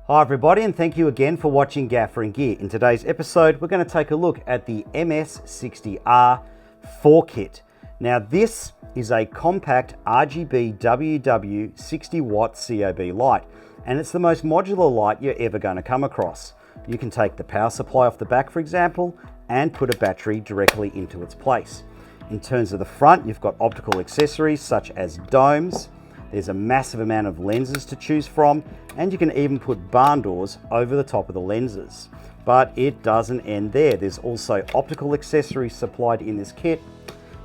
Hi everybody, and thank you again for watching Gaffer and Gear. In today's episode, we're going to take a look at the MS60R 4 kit. Now this is a compact RGBWW 60 watt COB light, and it's the most modular light you're ever going to come across. You can take the power supply off the back, for example, and put a battery directly into its place. In terms of the front, you've got optical accessories such as domes. There's a massive amount of lenses to choose from, and you can even put barn doors over the top of the lenses. But it doesn't end there. There's also optical accessories supplied in this kit,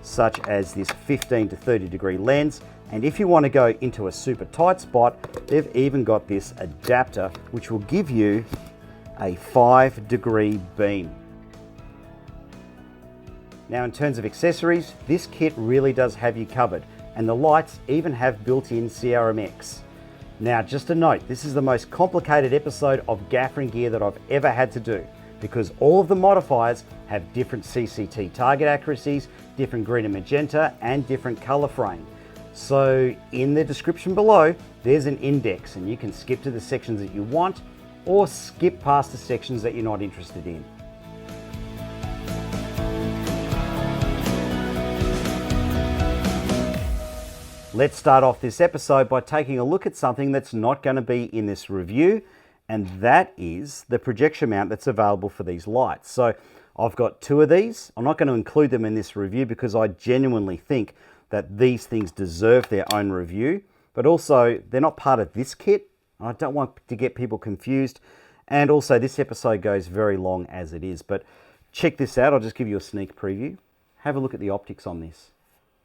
such as this 15 to 30 degree lens. And if you want to go into a super tight spot, they've even got this adapter, which will give you a 5-degree beam. Now, in terms of accessories, this kit really does have you covered, and the lights even have built-in CRMX. Now, just a note, this is the most complicated episode of Gaffer and Gear that I've ever had to do, because all of the modifiers have different CCT target accuracies, different green and magenta, and different color frame. So in the description below, there's an index, and you can skip to the sections that you want, or skip past the sections that you're not interested in. Let's start off this episode by taking a look at something that's not going to be in this review, and that is the projection mount that's available for these lights. So I've got two of these. I'm not going to include them in this review because I genuinely think that these things deserve their own review, but also they're not part of this kit. I don't want to get people confused, and also this episode goes very long as it is. But check this out. I'll just give you a sneak preview. Have a look at the optics on this.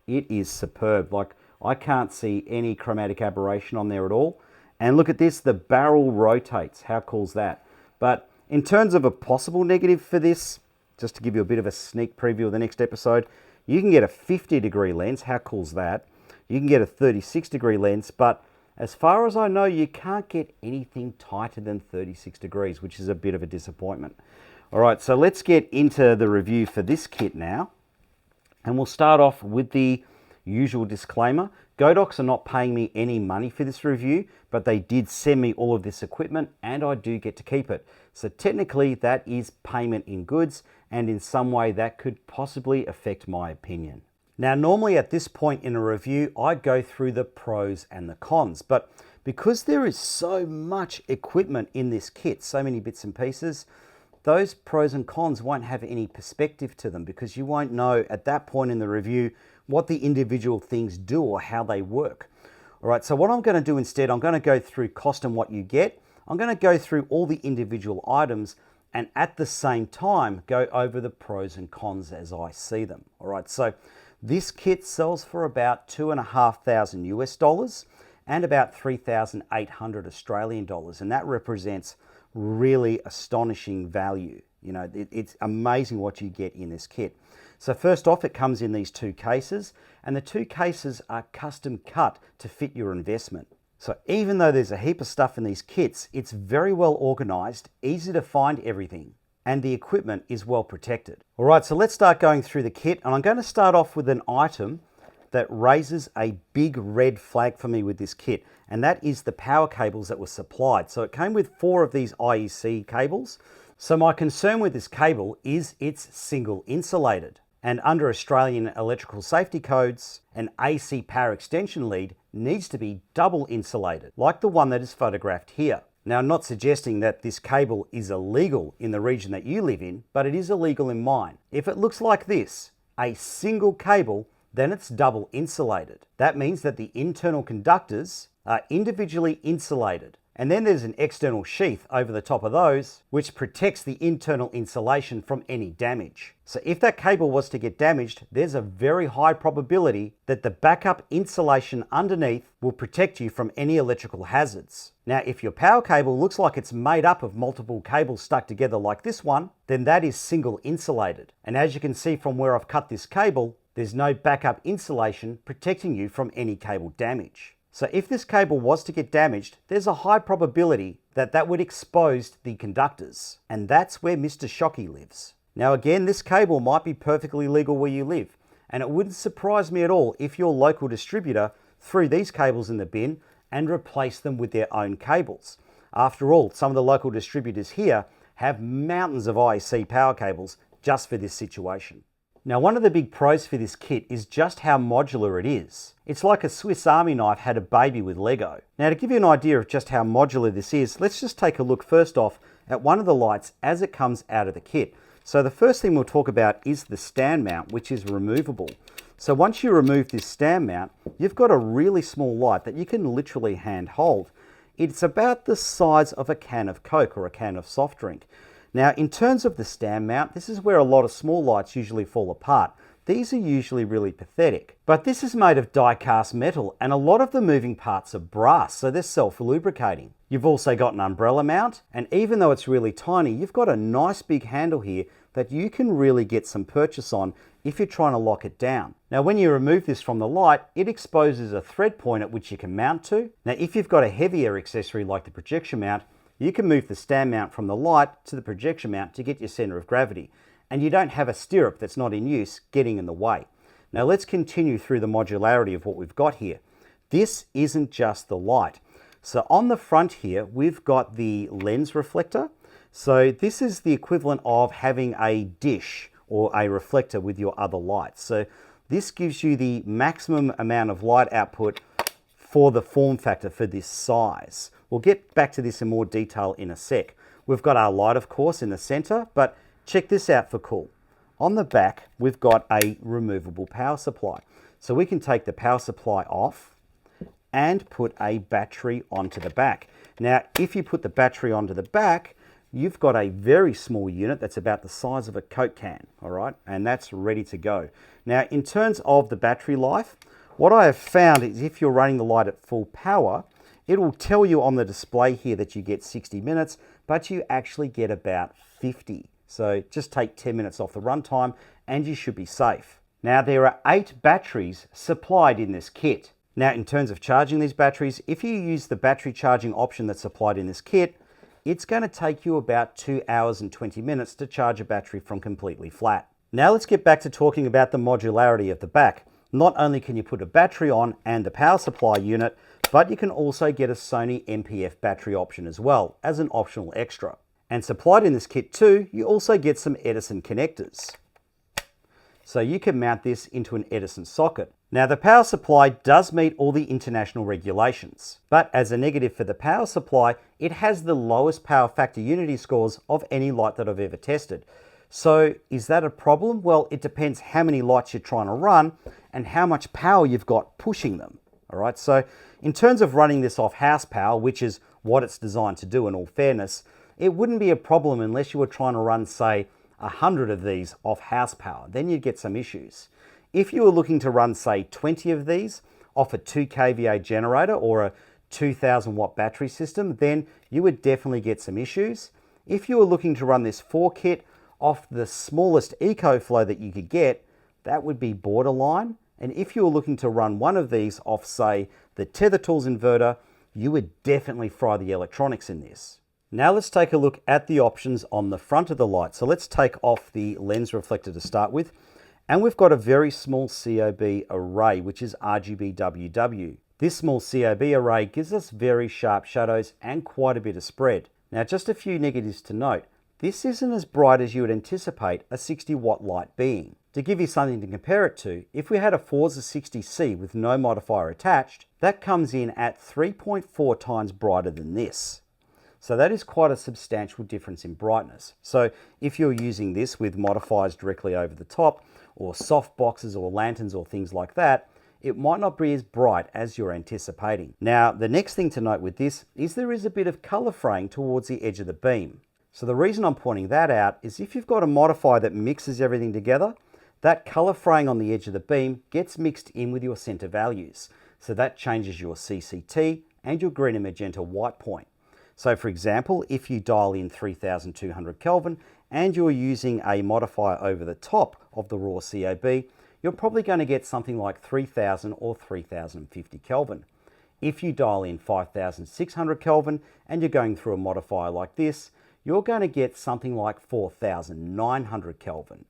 It is superb. Like, I can't see any chromatic aberration on there at all. And look at this, the barrel rotates. How cool is that? But in terms of a possible negative for this, just to give you a bit of a sneak preview of the next episode, you can get a 50-degree lens. How cool is that? You can get a 36-degree lens, but as far as I know, you can't get anything tighter than 36 degrees, which is a bit of a disappointment. All right, so let's get into the review for this kit now. And we'll start off with the usual disclaimer. Godox are not paying me any money for this review, but they did send me all of this equipment and I do get to keep it. So technically that is payment in goods, and in some way that could possibly affect my opinion. Now, normally at this point in a review, I go through the pros and the cons, but because there is so much equipment in this kit, so many bits and pieces, those pros and cons won't have any perspective to them, because you won't know at that point in the review what the individual things do or how they work. All right, so what I'm going to do instead, I'm going to go through cost and what you get. I'm going to go through all the individual items and at the same time go over the pros and cons as I see them. All right, so this kit sells for about $2,500 US and about 3,800 Australian dollars, and that represents really astonishing value. You know, it's amazing what you get in this kit. So first off, it comes in these two cases, and the two cases are custom cut to fit your investment. So even though there's a heap of stuff in these kits, it's very well organized, easy to find everything, and the equipment is well protected. All right, so let's start going through the kit, and I'm going to start off with an item that raises a big red flag for me with this kit, and that is the power cables that were supplied. So it came with 4 of these IEC cables. So my concern with this cable is it's single insulated. And under Australian electrical safety codes, an AC power extension lead needs to be double insulated, like the one that is photographed here. Now, I'm not suggesting that this cable is illegal in the region that you live in, but it is illegal in mine. If it looks like this, a single cable, then it's double insulated. That means that the internal conductors are individually insulated. And then there's an external sheath over the top of those, which protects the internal insulation from any damage. So if that cable was to get damaged, there's a very high probability that the backup insulation underneath will protect you from any electrical hazards. Now, if your power cable looks like it's made up of multiple cables stuck together like this one, then that is single insulated. And as you can see from where I've cut this cable, there's no backup insulation protecting you from any cable damage. So if this cable was to get damaged, there's a high probability that that would expose the conductors. And that's where Mr. Shocky lives. Now again, this cable might be perfectly legal where you live, and it wouldn't surprise me at all if your local distributor threw these cables in the bin and replaced them with their own cables. After all, some of the local distributors here have mountains of IEC power cables just for this situation. Now, one of the big pros for this kit is just how modular it is. It's like a Swiss Army knife had a baby with Lego. Now, to give you an idea of just how modular this is, let's just take a look first off at one of the lights as it comes out of the kit. So the first thing we'll talk about is the stand mount, which is removable. So once you remove this stand mount, you've got a really small light that you can literally hand hold. It's about the size of a can of Coke or a can of soft drink. Now, in terms of the stand mount, this is where a lot of small lights usually fall apart. These are usually really pathetic. But this is made of die-cast metal, and a lot of the moving parts are brass, so they're self-lubricating. You've also got an umbrella mount, and even though it's really tiny, you've got a nice big handle here that you can really get some purchase on if you're trying to lock it down. Now, when you remove this from the light, it exposes a thread point at which you can mount to. Now, if you've got a heavier accessory like the projection mount, you can move the stand mount from the light to the projection mount to get your center of gravity, and you don't have a stirrup that's not in use getting in the way. Now let's continue through the modularity of what we've got here. This isn't just the light. So on the front here, we've got the lens reflector. So this is the equivalent of having a dish or a reflector with your other lights. So this gives you the maximum amount of light output for the form factor for this size. We'll get back to this in more detail in a sec. We've got our light, of course, in the center, but check this out for cool. On the back, we've got a removable power supply. So we can take the power supply off and put a battery onto the back. Now, if you put the battery onto the back, you've got a very small unit that's about the size of a Coke can, all right? And that's ready to go. Now, in terms of the battery life, what I have found is if you're running the light at full power, it will tell you on the display here that you get 60 minutes, but you actually get about 50. So just take 10 minutes off the runtime and you should be safe. Now, there are 8 batteries supplied in this kit. Now, in terms of charging these batteries, if you use the battery charging option that's supplied in this kit, it's going to take you about 2 hours and 20 minutes to charge a battery from completely flat. Now let's get back to talking about the modularity of the back. Not only can you put a battery on and the power supply unit, but you can also get a Sony MPF battery option as well as an optional extra. And supplied in this kit too, you also get some Edison connectors. So you can mount this into an Edison socket. Now the power supply does meet all the international regulations, but as a negative for the power supply, it has the lowest power factor unity scores of any light that I've ever tested. So is that a problem? Well, it depends how many lights you're trying to run and how much power you've got pushing them. All right, so in terms of running this off house power, which is what it's designed to do in all fairness, it wouldn't be a problem unless you were trying to run, say, 100 of these off house power. Then you'd get some issues. If you were looking to run, say, 20 of these off a 2 kVA generator or a 2000 watt battery system, then you would definitely get some issues. If you were looking to run this 4 kit off the smallest EcoFlow that you could get, that would be borderline. And if you were looking to run one of these off, say, the Tether Tools inverter, you would definitely fry the electronics in this. Now let's take a look at the options on the front of the light. So let's take off the lens reflector to start with. And we've got a very small COB array, which is RGBWW. This small COB array gives us very sharp shadows and quite a bit of spread. Now, just a few negatives to note. This isn't as bright as you would anticipate a 60 watt light being. To give you something to compare it to, if we had a Forza 60C with no modifier attached, that comes in at 3.4 times brighter than this. So that is quite a substantial difference in brightness. So if you're using this with modifiers directly over the top, or soft boxes or lanterns or things like that, it might not be as bright as you're anticipating. Now, the next thing to note with this is there is a bit of color fraying towards the edge of the beam. So the reason I'm pointing that out is if you've got a modifier that mixes everything together, that color fraying on the edge of the beam gets mixed in with your center values. So that changes your CCT and your green and magenta white point. So for example, if you dial in 3200 Kelvin and you're using a modifier over the top of the raw COB, you're probably going to get something like 3000 or 3050 Kelvin. If you dial in 5600 Kelvin and you're going through a modifier like this, you're going to get something like 4900 Kelvin.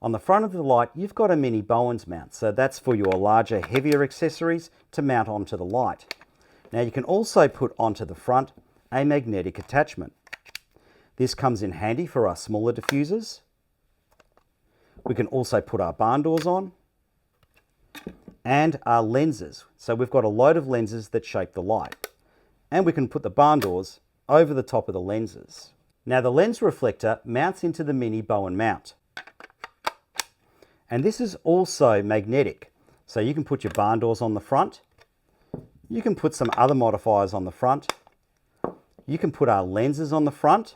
On the front of the light, you've got a mini Bowens mount, so that's for your larger, heavier accessories to mount onto the light. Now you can also put onto the front a magnetic attachment. This comes in handy for our smaller diffusers. We can also put our barn doors on and our lenses. So we've got a load of lenses that shape the light, and we can put the barn doors over the top of the lenses. Now the lens reflector mounts into the mini Bowen mount, and this is also magnetic. So you can put your barn doors on the front, you can put some other modifiers on the front, you can put our lenses on the front,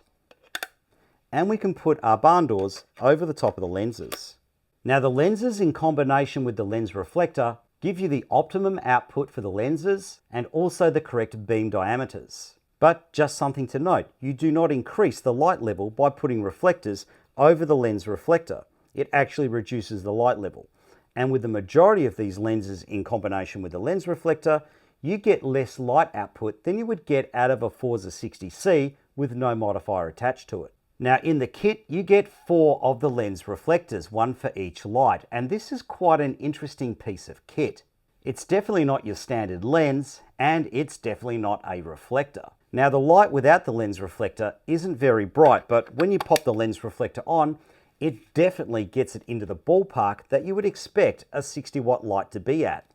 and we can put our barn doors over the top of the lenses. Now the lenses in combination with the lens reflector give you the optimum output for the lenses and also the correct beam diameters. But just something to note, you do not increase the light level by putting reflectors over the lens reflector. It actually reduces the light level. And with the majority of these lenses in combination with the lens reflector, you get less light output than you would get out of a Forza 60C with no modifier attached to it. Now in the kit, you get 4 of the lens reflectors, 1 for each light, and this is quite an interesting piece of kit. It's definitely not your standard lens, and it's definitely not a reflector. Now the light without the lens reflector isn't very bright, but when you pop the lens reflector on, it definitely gets it into the ballpark that you would expect a 60-watt light to be at.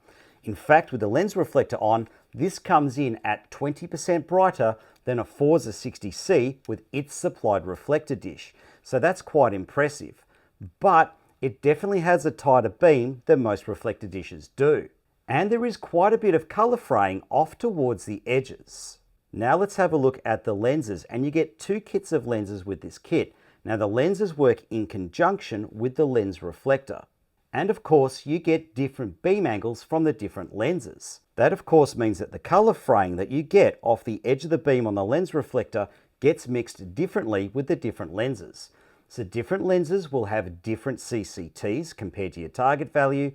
In fact, with the lens reflector on, this comes in at 20% brighter than a Forza 60C with its supplied reflector dish. So that's quite impressive. But it definitely has a tighter beam than most reflector dishes do. And there is quite a bit of color fraying off towards the edges. Now let's have a look at the lenses, and you get 2 kits of lenses with this kit. Now the lenses work in conjunction with the lens reflector. And of course, you get different beam angles from the different lenses. That of course means that the color fraying that you get off the edge of the beam on the lens reflector gets mixed differently with the different lenses. So different lenses will have different CCTs compared to your target value,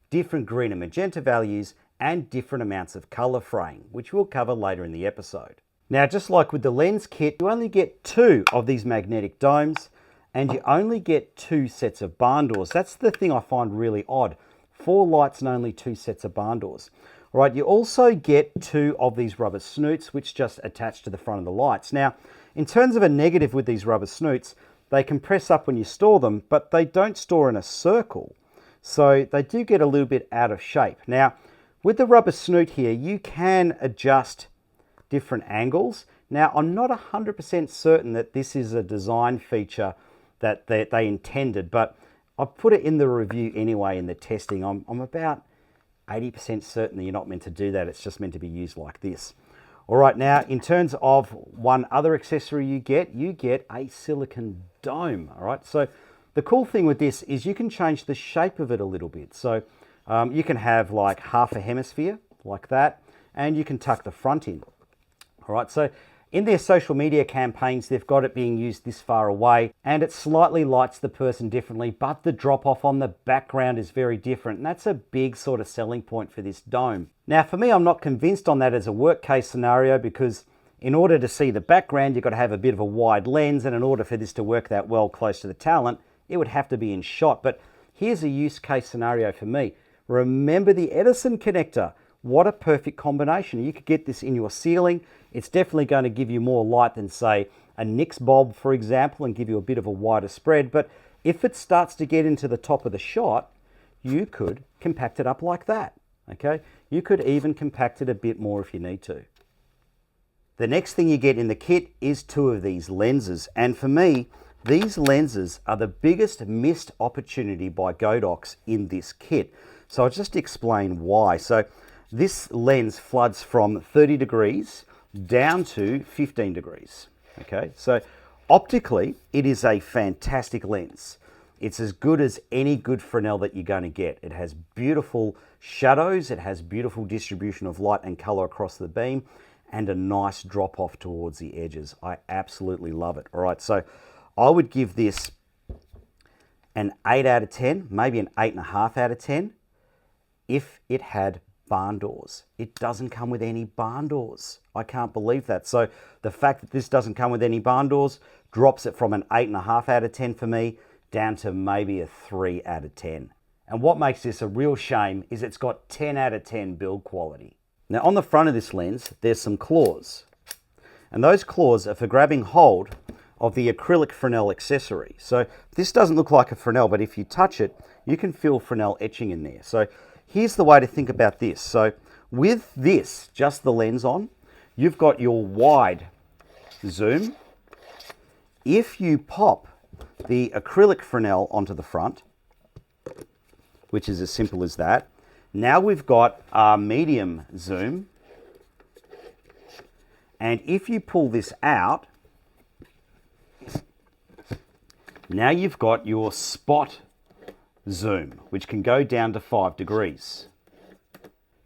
different green and magenta values, and different amounts of color fraying, which we'll cover later in the episode. Now, just like with the lens kit, you only get 2 of these magnetic domes, and you only get 2 sets of barn doors. That's the thing I find really odd. 4 lights and only 2 sets of barn doors. All right, you also get 2 of these rubber snoots, which just attach to the front of the lights. Now, in terms of a negative with these rubber snoots, they compress up when you store them, but they don't store in a circle. So they do get a little bit out of shape. Now, with the rubber snoot here, you can adjust different angles. Now, I'm not 100% certain that this is a design feature that they intended, but I've put it in the review anyway in the testing. I'm about 80% certain that you're not meant to do that. It's just meant to be used like this. All right, now in terms of one other accessory you get a silicon dome. All right, so the cool thing with this is you can change the shape of it a little bit. So you can have like half a hemisphere like that, and you can tuck the front in. All right, so in their social media campaigns, they've got it being used this far away, and it slightly lights the person differently, but the drop off on the background is very different, and that's a big sort of selling point for this dome. Now for me, I'm not convinced on that as a work case scenario, because in order to see the background, you've got to have a bit of a wide lens, and in order for this to work that well close to the talent, it would have to be in shot. But here's a use case scenario for me. Remember the Edison connector. What a perfect combination. You could get this in your ceiling. It's definitely going to give you more light than, say, a Nix bulb, for example, and give you a bit of a wider spread. But if it starts to get into the top of the shot, you could compact it up like that, okay? You could even compact it a bit more if you need to. The next thing you get in the kit is 2 of these lenses. And for me, these lenses are the biggest missed opportunity by Godox in this kit. So I'll just explain why. So this lens floods from 30 degrees down to 15 degrees. Okay, so optically, it is a fantastic lens. It's as good as any good Fresnel that you're going to get. It has beautiful shadows, it has beautiful distribution of light and color across the beam, and a nice drop off towards the edges. I absolutely love it. All right, so I would give this an 8 out of 10, maybe an 8.5 out of 10, if it had barn doors. It doesn't come with any barn doors. I can't believe that. So the fact that this doesn't come with any barn doors drops it from an 8.5 out of 10 for me down to maybe a 3 out of 10. And what makes this a real shame is it's got 10 out of 10 build quality. Now on the front of this lens, there's some claws. And those claws are for grabbing hold of the acrylic Fresnel accessory. So this doesn't look like a Fresnel, but if you touch it, you can feel Fresnel etching in there. So here's the way to think about this. So with this, just the lens on, you've got your wide zoom. If you pop the acrylic Fresnel onto the front, which is as simple as that, now we've got our medium zoom. And if you pull this out, now you've got your spot zoom, which can go down to 5 degrees.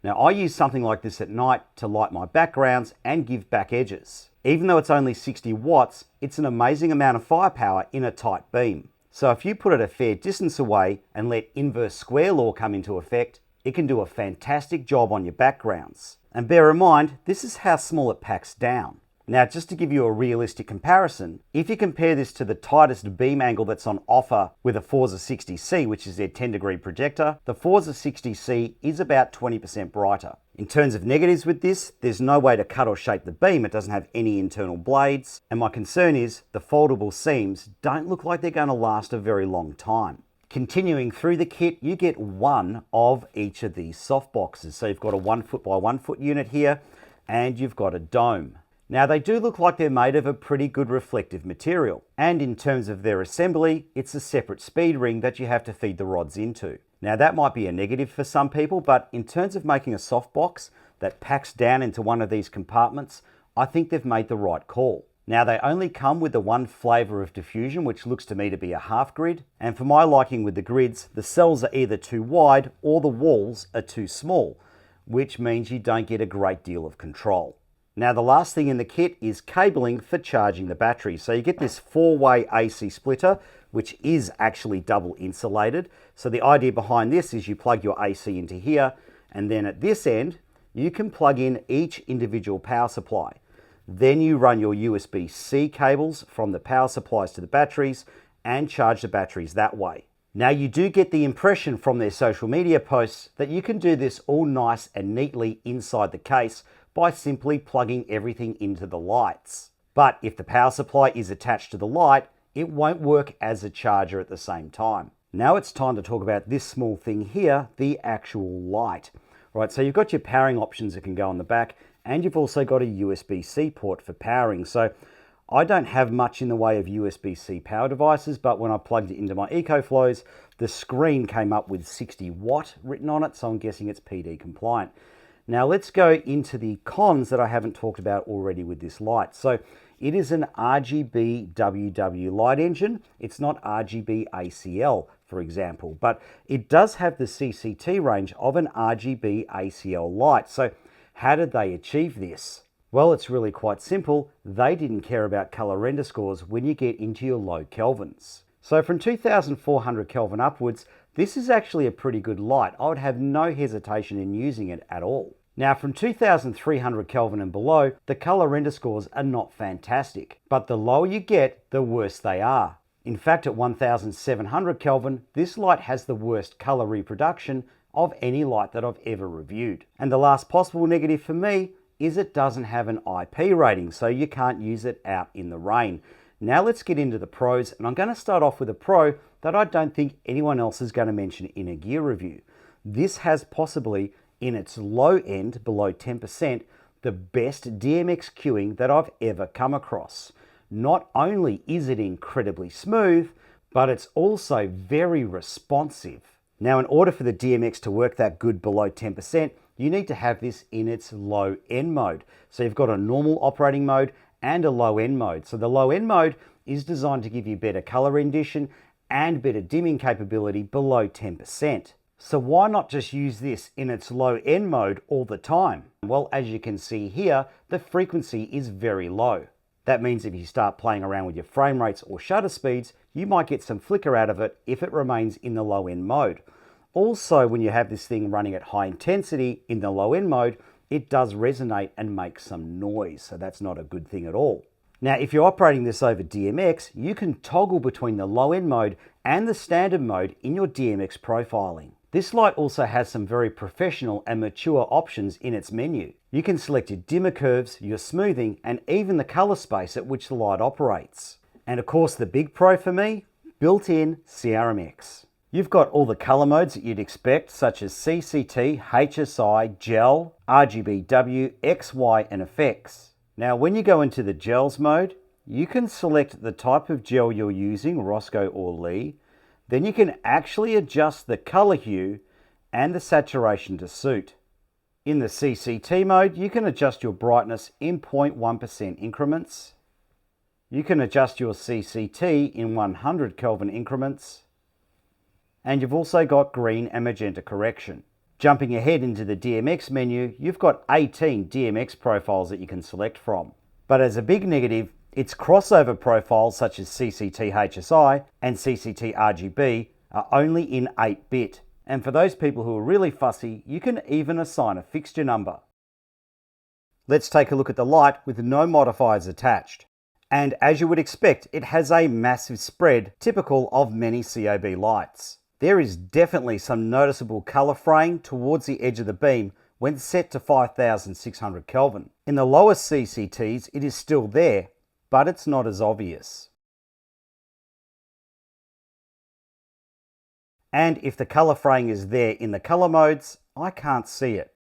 Now I use something like this at night to light my backgrounds and give back edges. Even though it's only 60 watts, it's an amazing amount of firepower in a tight beam. So if you put it a fair distance away and let inverse square law come into effect, it can do a fantastic job on your backgrounds. And bear in mind, this is how small it packs down. Now, just to give you a realistic comparison, if you compare this to the tightest beam angle that's on offer with a Forza 60C, which is their 10-degree projector, the Forza 60C is about 20% brighter. In terms of negatives with this, there's no way to cut or shape the beam. It doesn't have any internal blades. And my concern is the foldable seams don't look like they're going to last a very long time. Continuing through the kit, you get one of each of these soft boxes. So you've got a 1 foot by 1 foot unit here, and you've got a dome. Now they do look like they're made of a pretty good reflective material. And in terms of their assembly, it's a separate speed ring that you have to feed the rods into. Now that might be a negative for some people, but in terms of making a soft box that packs down into one of these compartments, I think they've made the right call. Now they only come with the one flavor of diffusion, which looks to me to be a half grid. And for my liking with the grids, the cells are either too wide or the walls are too small, which means you don't get a great deal of control. Now the last thing in the kit is cabling for charging the battery. So you get this 4-way AC splitter, which is actually double insulated. So the idea behind this is you plug your AC into here, and then at this end, you can plug in each individual power supply. Then you run your USB-C cables from the power supplies to the batteries and charge the batteries that way. Now you do get the impression from their social media posts that you can do this all nice and neatly inside the case by simply plugging everything into the lights. But if the power supply is attached to the light, it won't work as a charger at the same time. Now it's time to talk about this small thing here, the actual light. Right, so you've got your powering options that can go on the back, and you've also got a USB-C port for powering. So I don't have much in the way of USB-C power devices, but when I plugged it into my EcoFlows, the screen came up with 60 watt written on it, so I'm guessing it's PD compliant. Now let's go into the cons that I haven't talked about already with this light. So it is an RGBWW light engine. It's not RGB-ACL, for example, but it does have the CCT range of an RGB-ACL light. So how did they achieve this? Well, it's really quite simple. They didn't care about color render scores when you get into your low kelvins. So from 2400 Kelvin upwards, this is actually a pretty good light. I would have no hesitation in using it at all. Now from 2300 Kelvin and below, the color render scores are not fantastic, but the lower you get, the worse they are. In fact, at 1700 Kelvin, this light has the worst color reproduction of any light that I've ever reviewed. And the last possible negative for me is it doesn't have an IP rating, so you can't use it out in the rain. Now let's get into the pros, and I'm going to start off with a pro that I don't think anyone else is going to mention in a gear review. This has possibly, in its low end, below 10%, the best DMX queuing that I've ever come across. Not only is it incredibly smooth, but it's also very responsive. Now, in order for the DMX to work that good below 10%, you need to have this in its low end mode. So you've got a normal operating mode and a low end mode. So the low end mode is designed to give you better color rendition and better dimming capability below 10%. So why not just use this in its low end mode all the time? Well, as you can see here, the frequency is very low. That means if you start playing around with your frame rates or shutter speeds, you might get some flicker out of it if it remains in the low end mode. Also, when you have this thing running at high intensity in the low end mode, it does resonate and make some noise, so that's not a good thing at all. Now, if you're operating this over DMX, you can toggle between the low end mode and the standard mode in your DMX profiling. This light also has some very professional and mature options in its menu. You can select your dimmer curves, your smoothing, and even the color space at which the light operates. And of course the big pro for me, built-in CRMX. You've got all the color modes that you'd expect, such as CCT, HSI, gel, RGBWW, XY, and effects. Now when you go into the gels mode, you can select the type of gel you're using, Roscoe or Lee. Then you can actually adjust the color hue and the saturation to suit. In the CCT mode, you can adjust your brightness in 0.1% increments. You can adjust your CCT in 100 Kelvin increments. And you've also got green and magenta correction. Jumping ahead into the DMX menu, you've got 18 DMX profiles that you can select from. But as a big negative, its crossover profiles such as CCT HSI and CCT RGB are only in 8-bit. And for those people who are really fussy, you can even assign a fixture number. Let's take a look at the light with no modifiers attached. And as you would expect, it has a massive spread, typical of many COB lights. There is definitely some noticeable color fraying towards the edge of the beam when set to 5600 Kelvin. In the lowest CCTs, it is still there, but it's not as obvious. And if the color fraying is there in the color modes, I can't see it.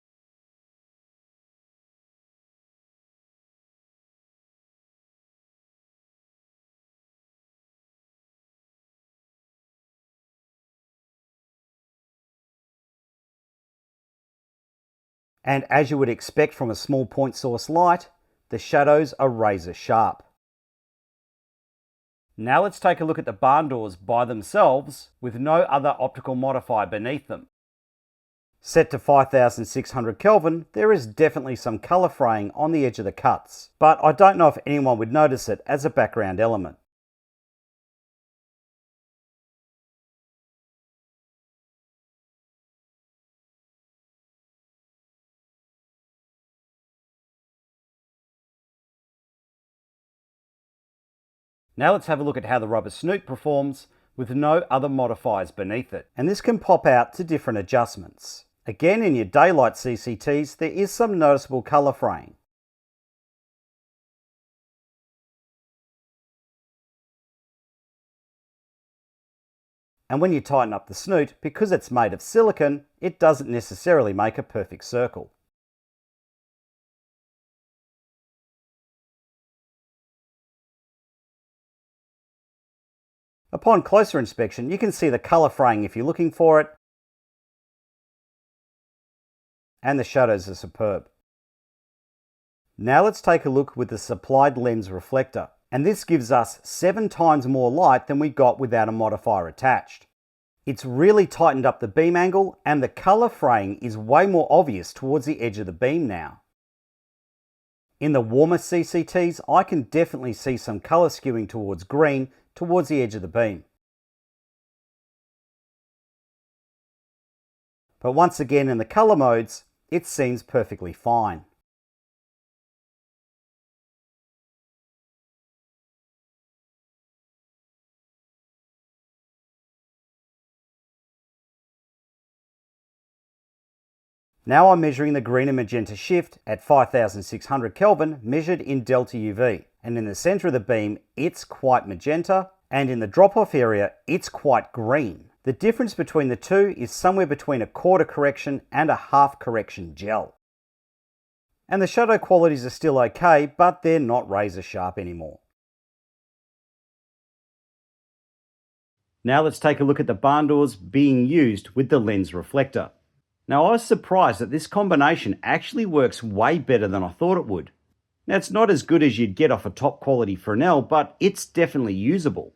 And as you would expect from a small point source light, the shadows are razor sharp. Now let's take a look at the barn doors by themselves with no other optical modifier beneath them. Set to 5600 Kelvin, there is definitely some color fraying on the edge of the cuts, but I don't know if anyone would notice it as a background element. Now let's have a look at how the rubber snoot performs with no other modifiers beneath it. And this can pop out to different adjustments. Again, in your daylight CCTs, there is some noticeable color fraying. And when you tighten up the snoot, because it's made of silicon, it doesn't necessarily make a perfect circle. Upon closer inspection, you can see the color fraying if you're looking for it, and the shadows are superb. Now let's take a look with the supplied lens reflector, and this gives us 7 times more light than we got without a modifier attached. It's really tightened up the beam angle, and the color fraying is way more obvious towards the edge of the beam now. In the warmer CCTs, I can definitely see some color skewing towards green towards the edge of the beam. But once again in the color modes, it seems perfectly fine. Now I'm measuring the green and magenta shift at 5600 Kelvin measured in delta UV. And in the center of the beam, it's quite magenta, and in the drop-off area, it's quite green. The difference between the two is somewhere between a quarter correction and a half correction gel. And the shadow qualities are still okay, but they're not razor sharp anymore. Now let's take a look at the barn doors being used with the lens reflector. Now I was surprised that this combination actually works way better than I thought it would. Now it's not as good as you'd get off a top quality Fresnel, but it's definitely usable.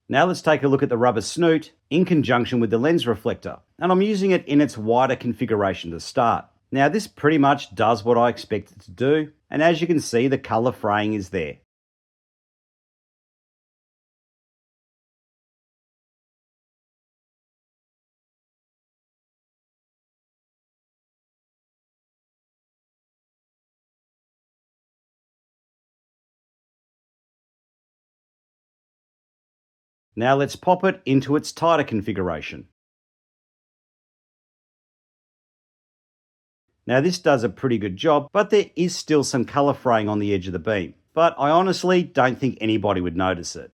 Now let's take a look at the rubber snoot in conjunction with the lens reflector, and I'm using it in its wider configuration to start. Now this pretty much does what I expect it to do, and as you can see, the color fraying is there. Now let's pop it into its tighter configuration. Now this does a pretty good job, but there is still some colour fraying on the edge of the beam. But I honestly don't think anybody would notice it.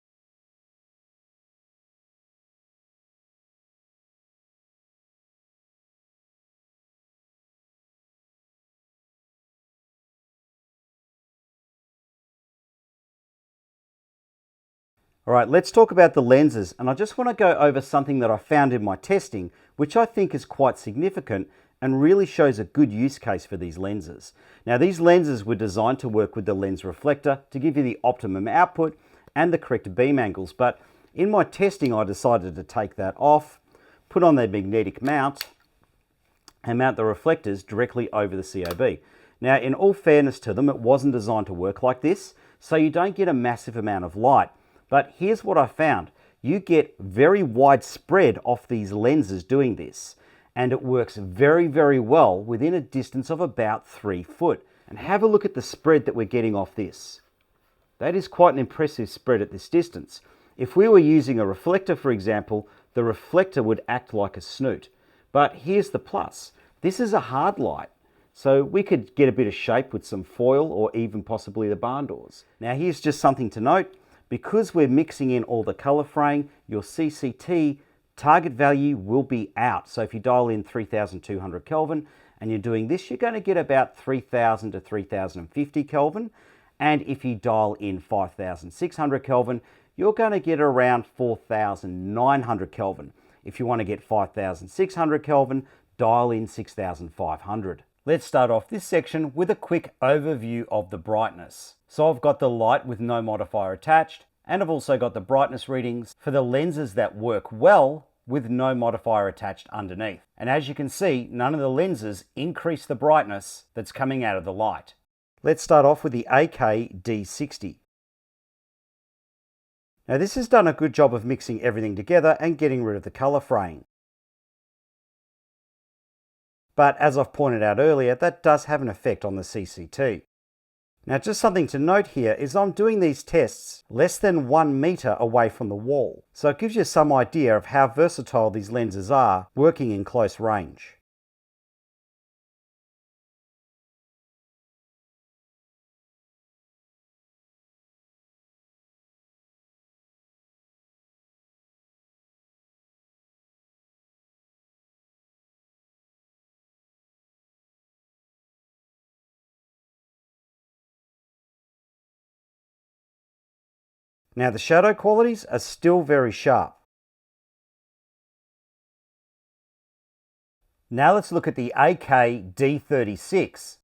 All right, let's talk about the lenses, and I just want to go over something that I found in my testing, which I think is quite significant and really shows a good use case for these lenses. Now, these lenses were designed to work with the lens reflector to give you the optimum output and the correct beam angles, but in my testing I decided to take that off, put on the magnetic mount, and mount the reflectors directly over the COB. Now, in all fairness to them, it wasn't designed to work like this, so you don't get a massive amount of light. But here's what I found. You get very wide spread off these lenses doing this, and it works very, very well within a distance of about 3 foot. And have a look at the spread that we're getting off this. That is quite an impressive spread at this distance. If we were using a reflector, for example, the reflector would act like a snoot. But here's the plus. This is a hard light, so we could get a bit of shape with some foil or even possibly the barn doors. Now here's just something to note. Because we're mixing in all the color fraying, your CCT target value will be out. So if you dial in 3200 Kelvin and you're doing this, you're going to get about 3000 to 3050 Kelvin. And if you dial in 5600 Kelvin, you're going to get around 4900 Kelvin. If you want to get 5600 Kelvin, dial in 6500. Let's start off this section with a quick overview of the brightness. So I've got the light with no modifier attached, and I've also got the brightness readings for the lenses that work well with no modifier attached underneath. And as you can see, none of the lenses increase the brightness that's coming out of the light. Let's start off with the AK-D60. Now this has done a good job of mixing everything together and getting rid of the color fraying. But as I've pointed out earlier, that does have an effect on the CCT. Now just something to note here is I'm doing these tests less than 1 meter away from the wall. So it gives you some idea of how versatile these lenses are working in close range. Now the shadow qualities are still very sharp. Now let's look at the AK-D36.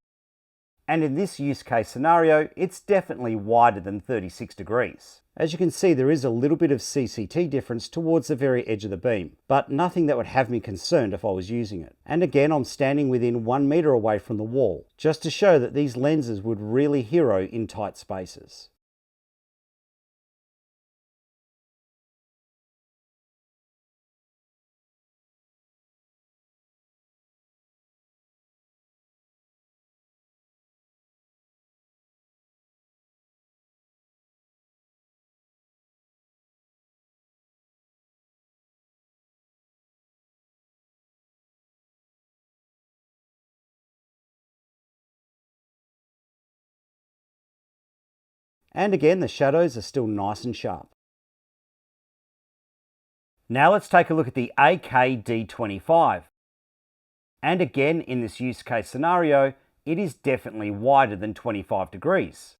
And in this use case scenario, it's definitely wider than 36 degrees. As you can see, there is a little bit of CCT difference towards the very edge of the beam, but nothing that would have me concerned if I was using it. And again, I'm standing within 1 meter away from the wall, just to show that these lenses would really hero in tight spaces. And again, the shadows are still nice and sharp. Now let's take a look at the AK-D25. And again, in this use case scenario, it is definitely wider than 25 degrees.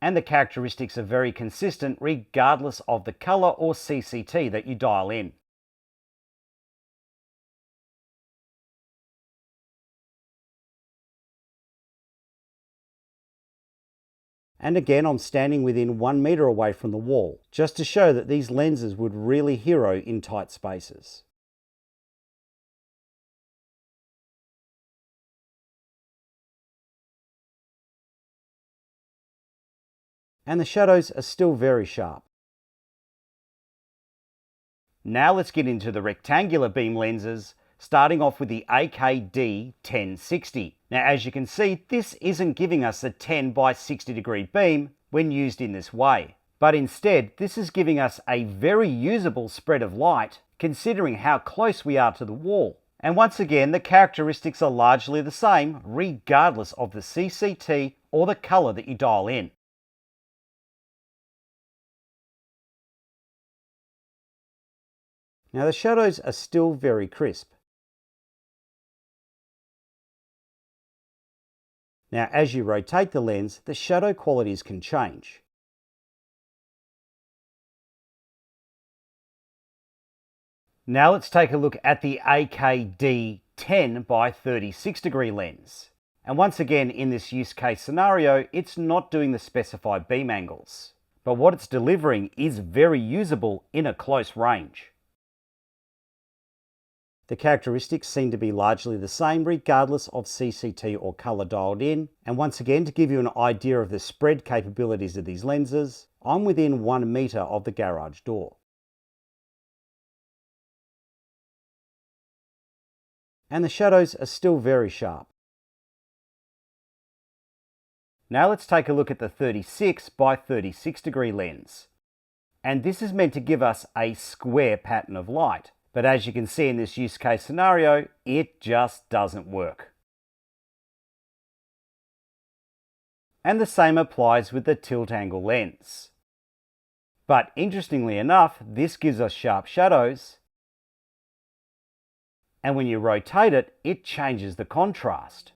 And the characteristics are very consistent regardless of the color or CCT that you dial in. And again, I'm standing within 1 meter away from the wall, just to show that these lenses would really hero in tight spaces. And the shadows are still very sharp. Now let's get into the rectangular beam lenses, starting off with the AK-D1060. Now as you can see, this isn't giving us a 10 by 60 degree beam when used in this way. But instead, this is giving us a very usable spread of light, considering how close we are to the wall. And once again, the characteristics are largely the same, regardless of the CCT or the color that you dial in. Now the shadows are still very crisp. Now as you rotate the lens, the shadow qualities can change. Now let's take a look at the AKD 10 by 36 degree lens. And once again, in this use case scenario, it's not doing the specified beam angles, but what it's delivering is very usable in a close range. The characteristics seem to be largely the same regardless of CCT or color dialed in. And once again, to give you an idea of the spread capabilities of these lenses, I'm within 1 meter of the garage door. And the shadows are still very sharp. Now let's take a look at the 36 by 36 degree lens. And this is meant to give us a square pattern of light. But as you can see in this use case scenario, it just doesn't work. And the same applies with the tilt angle lens. But interestingly enough, this gives us sharp shadows. And when you rotate it, it changes the contrast.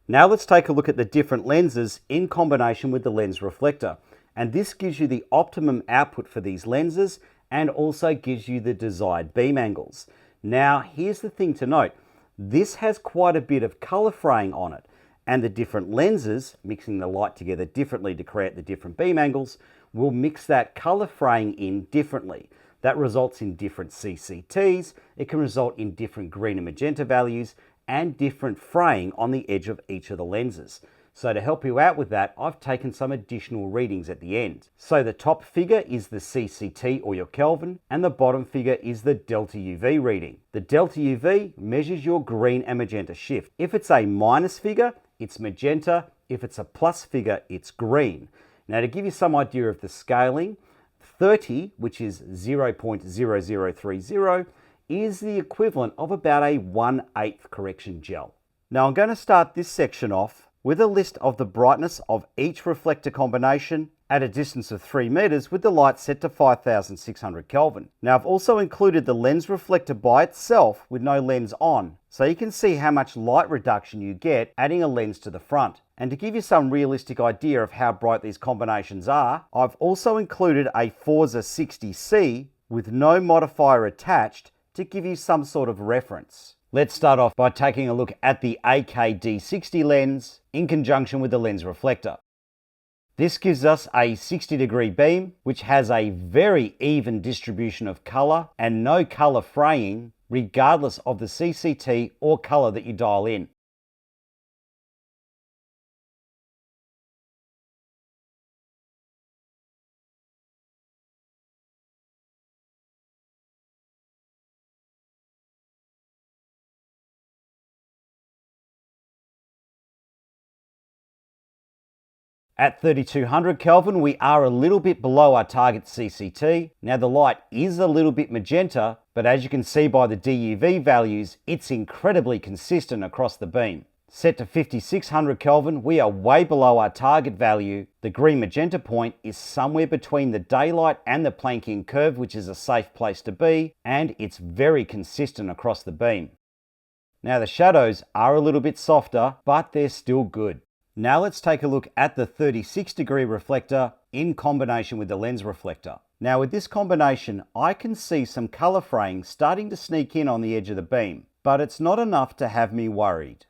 Now let's take a look at the different lenses in combination with the lens reflector. And this gives you the optimum output for these lenses and also gives you the desired beam angles. Now, here's the thing to note. This has quite a bit of color fraying on it, and the different lenses, mixing the light together differently to create the different beam angles, will mix that color fraying in differently. That results in different CCTs. It can result in different green and magenta values and different fraying on the edge of each of the lenses. So to help you out with that, I've taken some additional readings at the end. So the top figure is the CCT or your Kelvin, and the bottom figure is the delta UV reading. The delta UV measures your green and magenta shift. If it's a minus figure, it's magenta. If it's a plus figure, it's green. Now to give you some idea of the scaling, 30, which is 0.0030, is the equivalent of about a 1/8 correction gel. Now I'm going to start this section off with a list of the brightness of each reflector combination at a distance of 3 meters with the light set to 5600 Kelvin. Now I've also included the lens reflector by itself with no lens on, so you can see how much light reduction you get adding a lens to the front. And to give you some realistic idea of how bright these combinations are, I've also included a Forza 60C with no modifier attached to give you some sort of reference. Let's start off by taking a look at the AKD60 lens in conjunction with the lens reflector. This gives us a 60-degree beam, which has a very even distribution of color and no color fraying, regardless of the CCT or color that you dial in. At 3200 Kelvin, we are a little bit below our target CCT. Now the light is a little bit magenta, but as you can see by the DUV values, it's incredibly consistent across the beam. Set to 5600 Kelvin, we are way below our target value. The green magenta point is somewhere between the daylight and the Planckian curve, which is a safe place to be, and it's very consistent across the beam. Now the shadows are a little bit softer, but they're still good. Now let's take a look at the 36-degree reflector in combination with the lens reflector. Now with this combination, I can see some color fraying starting to sneak in on the edge of the beam, but it's not enough to have me worried.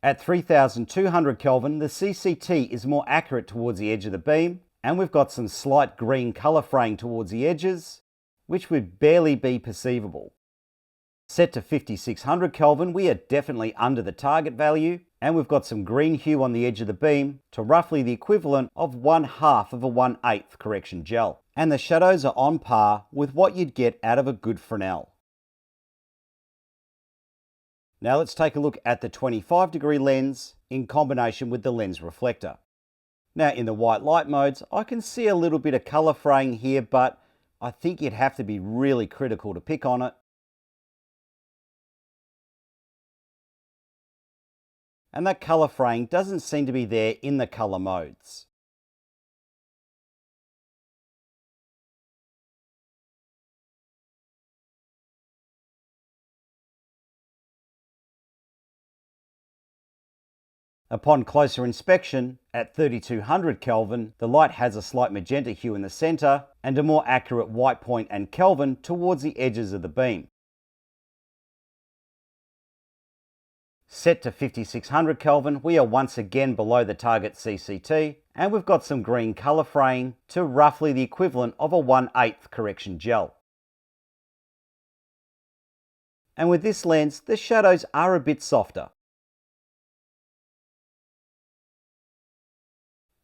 At 3200 Kelvin, the CCT is more accurate towards the edge of the beam, and we've got some slight green color fraying towards the edges. which would barely be perceivable. Set to 5600 Kelvin, we are definitely under the target value, and we've got some green hue on the edge of the beam to roughly the equivalent of 1/2 of a 1/8 correction gel. And the shadows are on par with what you'd get out of a good Fresnel. Now let's take a look at the 25-degree lens in combination with the lens reflector. Now in the white light modes, I can see a little bit of color fraying here, but I think you'd have to be really critical to pick on it. And that color fraying doesn't seem to be there in the color modes. Upon closer inspection, at 3200 Kelvin, the light has a slight magenta hue in the center and a more accurate white point and Kelvin towards the edges of the beam. Set to 5600 Kelvin, we are once again below the target CCT, and we've got some green color fraying to roughly the equivalent of a 1/8 correction gel. And with this lens, the shadows are a bit softer.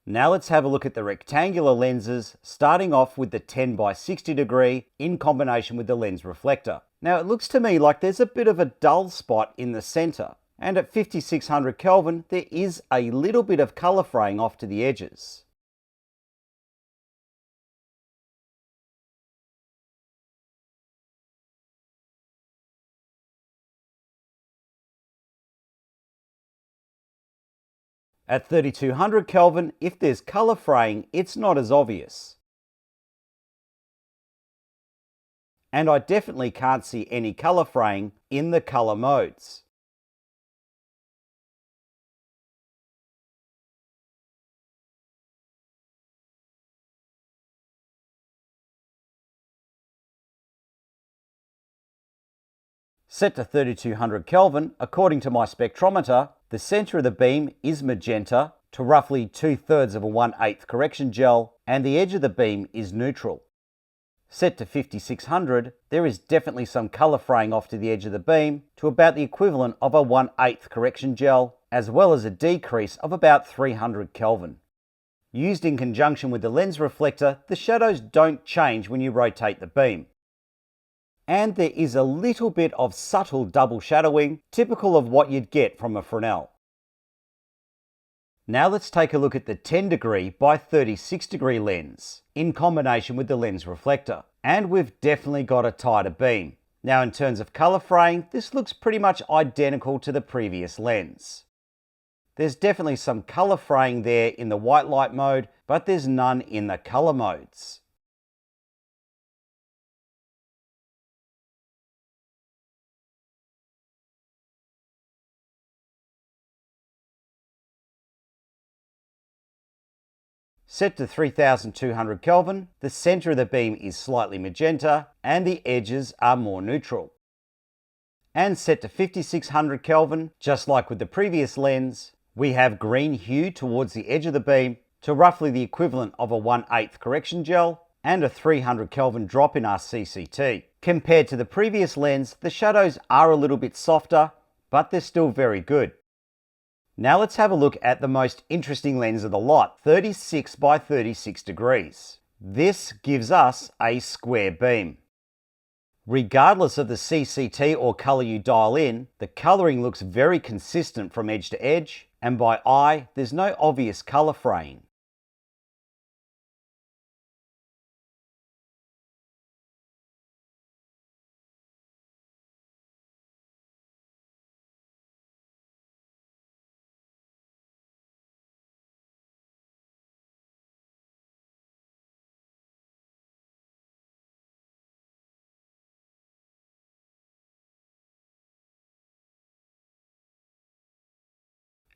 Now let's have a look at the rectangular lenses, starting off with the 10 by 60 degree in combination with the lens reflector. Now it looks to me like there's a bit of a dull spot in the center, and at 5600 Kelvin there is a little bit of color fraying off to the edges. At 3200 Kelvin, if there's color fraying, it's not as obvious. And I definitely can't see any color fraying in the color modes. Set to 3200 Kelvin, according to my spectrometer, the center of the beam is magenta to roughly 2/3 of a 1/8 correction gel, and the edge of the beam is neutral. Set to 5600, there is definitely some color fraying off to the edge of the beam to about the equivalent of a 1/8 correction gel, as well as a decrease of about 300 Kelvin. Used in conjunction with the lens reflector, the shadows don't change when you rotate the beam. And there is a little bit of subtle double shadowing, typical of what you'd get from a Fresnel. Now let's take a look at the 10 degree by 36 degree lens in combination with the lens reflector. And we've definitely got a tighter beam. Now in terms of color fraying, this looks pretty much identical to the previous lens. There's definitely some color fraying there in the white light mode, but there's none in the color modes. Set to 3200 Kelvin, the center of the beam is slightly magenta and the edges are more neutral. And set to 5600 Kelvin, just like with the previous lens, we have green hue towards the edge of the beam to roughly the equivalent of a 1/8 correction gel and a 300 Kelvin drop in our CCT. Compared to the previous lens, the shadows are a little bit softer, but they're still very good. Now let's have a look at the most interesting lens of the lot, 36 by 36 degrees. This gives us a square beam. Regardless of the CCT or color you dial in, the coloring looks very consistent from edge to edge, and by eye, there's no obvious color fraying.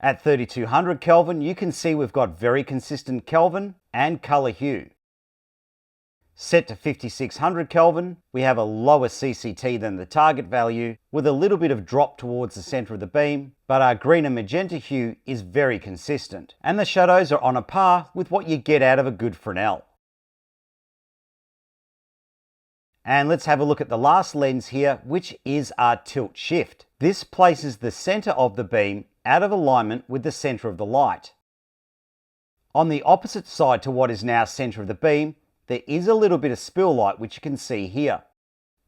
At 3200 Kelvin, you can see we've got very consistent Kelvin and color hue. Set to 5600 Kelvin, we have a lower CCT than the target value, with a little bit of drop towards the center of the beam, but our green and magenta hue is very consistent, and the shadows are on a par with what you get out of a good Fresnel. And let's have a look at the last lens here, which is our tilt shift. This places the center of the beam out of alignment with the center of the light. On the opposite side to what is now center of the beam, there is a little bit of spill light, which you can see here.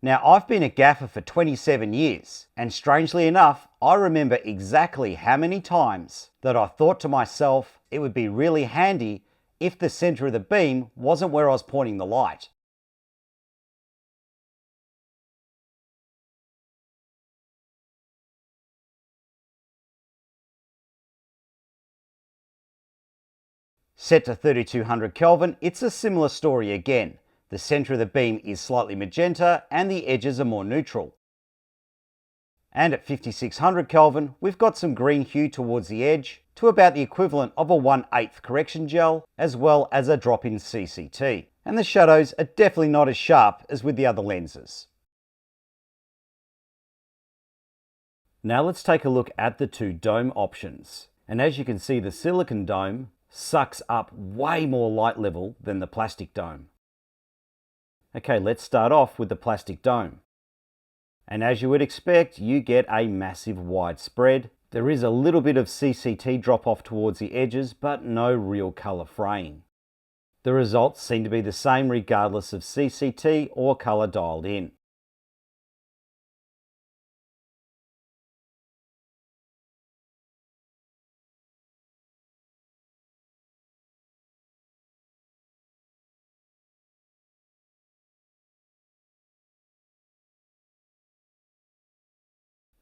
Now, I've been a gaffer for 27 years, and strangely enough, I remember exactly how many times that I thought to myself, it would be really handy if the center of the beam wasn't where I was pointing the light. Set to 3200 Kelvin, it's a similar story again. The center of the beam is slightly magenta and the edges are more neutral. And at 5600 Kelvin, we've got some green hue towards the edge to about the equivalent of a 1/8 correction gel, as well as a drop-in CCT. And the shadows are definitely not as sharp as with the other lenses. Now let's take a look at the two dome options. And as you can see, the silicon dome sucks up way more light level than the plastic dome. Okay, let's start off with the plastic dome. And as you would expect, you get a massive wide spread. There is a little bit of CCT drop off towards the edges, but no real color fraying. The results seem to be the same regardless of CCT or color dialed in.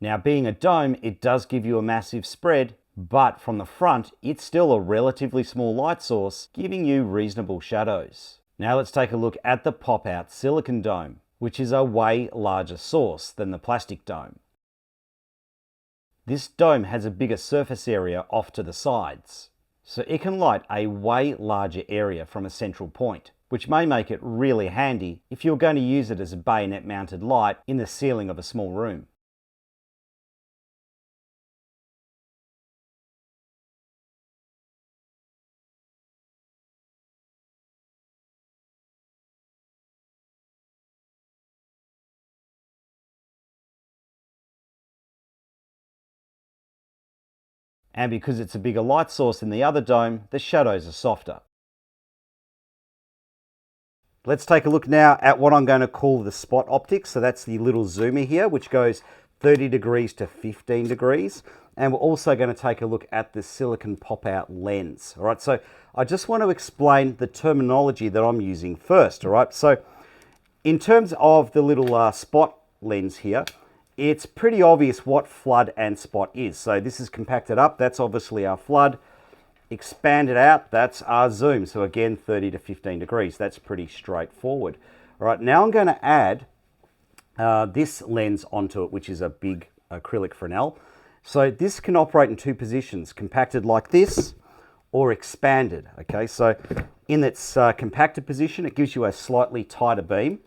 Now, being a dome, it does give you a massive spread, but from the front, it's still a relatively small light source, giving you reasonable shadows. Now let's take a look at the pop-out silicon dome, which is a way larger source than the plastic dome. This dome has a bigger surface area off to the sides, so it can light a way larger area from a central point, which may make it really handy if you're going to use it as a bayonet mounted light in the ceiling of a small room. And because it's a bigger light source than the other dome, the shadows are softer. Let's take a look now at what I'm going to call the spot optics. So that's the little zoomer here, which goes 30 degrees to 15 degrees. And we're also going to take a look at the silicon pop-out lens. All right, so I just want to explain the terminology that I'm using first. All right, so in terms of the little spot lens here, it's pretty obvious what flood and spot is. So this is compacted up, that's obviously our flood. Expanded out, that's our zoom. So again, 30 to 15 degrees, that's pretty straightforward. All right, now I'm going to add this lens onto it, which is a big acrylic Fresnel. So this can operate in two positions, compacted like this or expanded. Okay, so in its compacted position, it gives you a slightly tighter beam.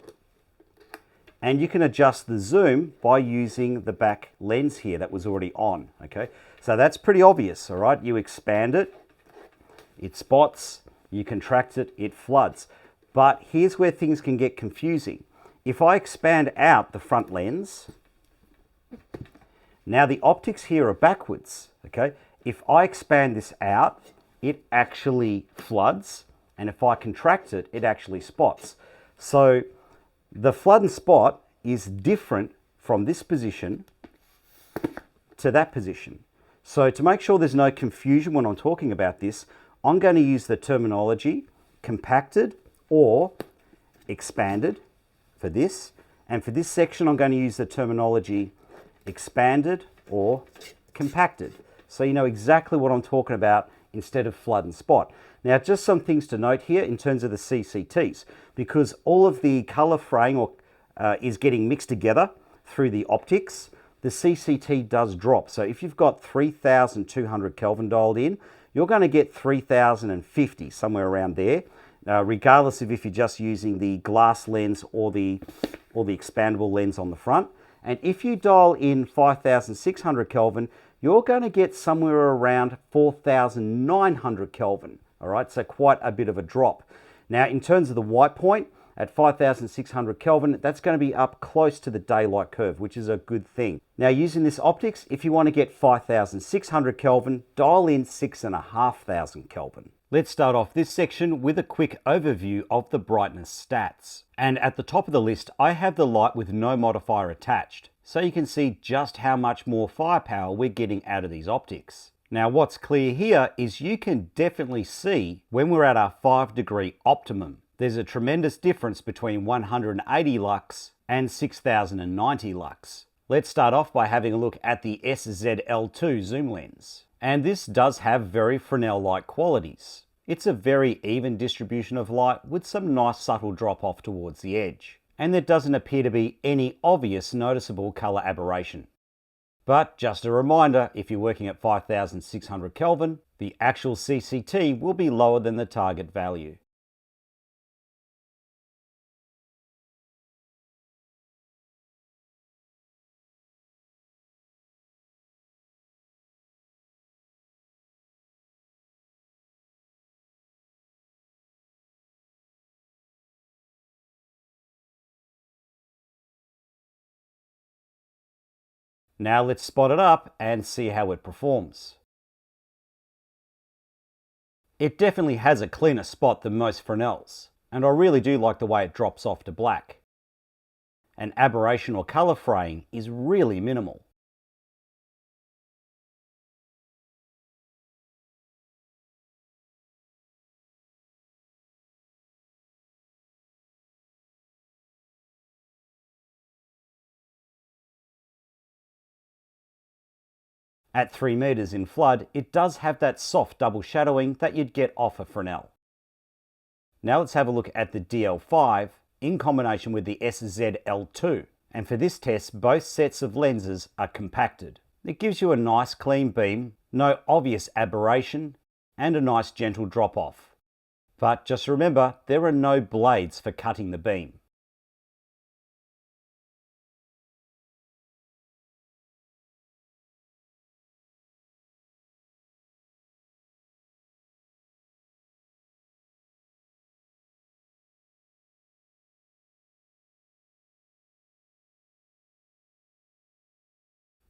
And you can adjust the zoom by using the back lens here that was already on, okay? So that's pretty obvious, all right? You expand it, it spots, you contract it, it floods. But here's where things can get confusing. If I expand out the front lens, now the optics here are backwards, okay? If I expand this out, it actually floods, and if I contract it, it actually spots. So the flood and spot is different from this position to that position. So to make sure there's no confusion when I'm talking about this, I'm going to use the terminology compacted or expanded for this. And for this section, I'm going to use the terminology expanded or compacted. So you know exactly what I'm talking about instead of flood and spot. Now, just some things to note here in terms of the CCTs, because all of the color fraying is getting mixed together through the optics, the CCT does drop. So if you've got 3200 Kelvin dialed in, you're going to get 3050, somewhere around there, regardless of if you're just using the glass lens or the expandable lens on the front. And if you dial in 5600 Kelvin, you're going to get somewhere around 4900 Kelvin. All right, so quite a bit of a drop. Now, in terms of the white point, at 5600 Kelvin, that's going to be up close to the daylight curve, which is a good thing. Now, using this optics, if you want to get 5600 Kelvin, dial in 6500 Kelvin. Let's start off this section with a quick overview of the brightness stats. And at the top of the list, I have the light with no modifier attached, so you can see just how much more firepower we're getting out of these optics. Now, what's clear here is you can definitely see when we're at our 5-degree optimum. There's a tremendous difference between 180 lux and 6090 lux. Let's start off by having a look at the SZL2 zoom lens. And this does have very Fresnel-like qualities. It's a very even distribution of light with some nice subtle drop off towards the edge. And there doesn't appear to be any obvious noticeable color aberration. But just a reminder, if you're working at 5600 Kelvin, the actual CCT will be lower than the target value. Now let's spot it up and see how it performs. It definitely has a cleaner spot than most Fresnels, and I really do like the way it drops off to black. And aberration or color fraying is really minimal. At 3 meters in flood, it does have that soft double shadowing that you'd get off a Fresnel. Now let's have a look at the DL5 in combination with the SZL2. And for this test, both sets of lenses are compacted. It gives you a nice clean beam, no obvious aberration, and a nice gentle drop off. But just remember, there are no blades for cutting the beam.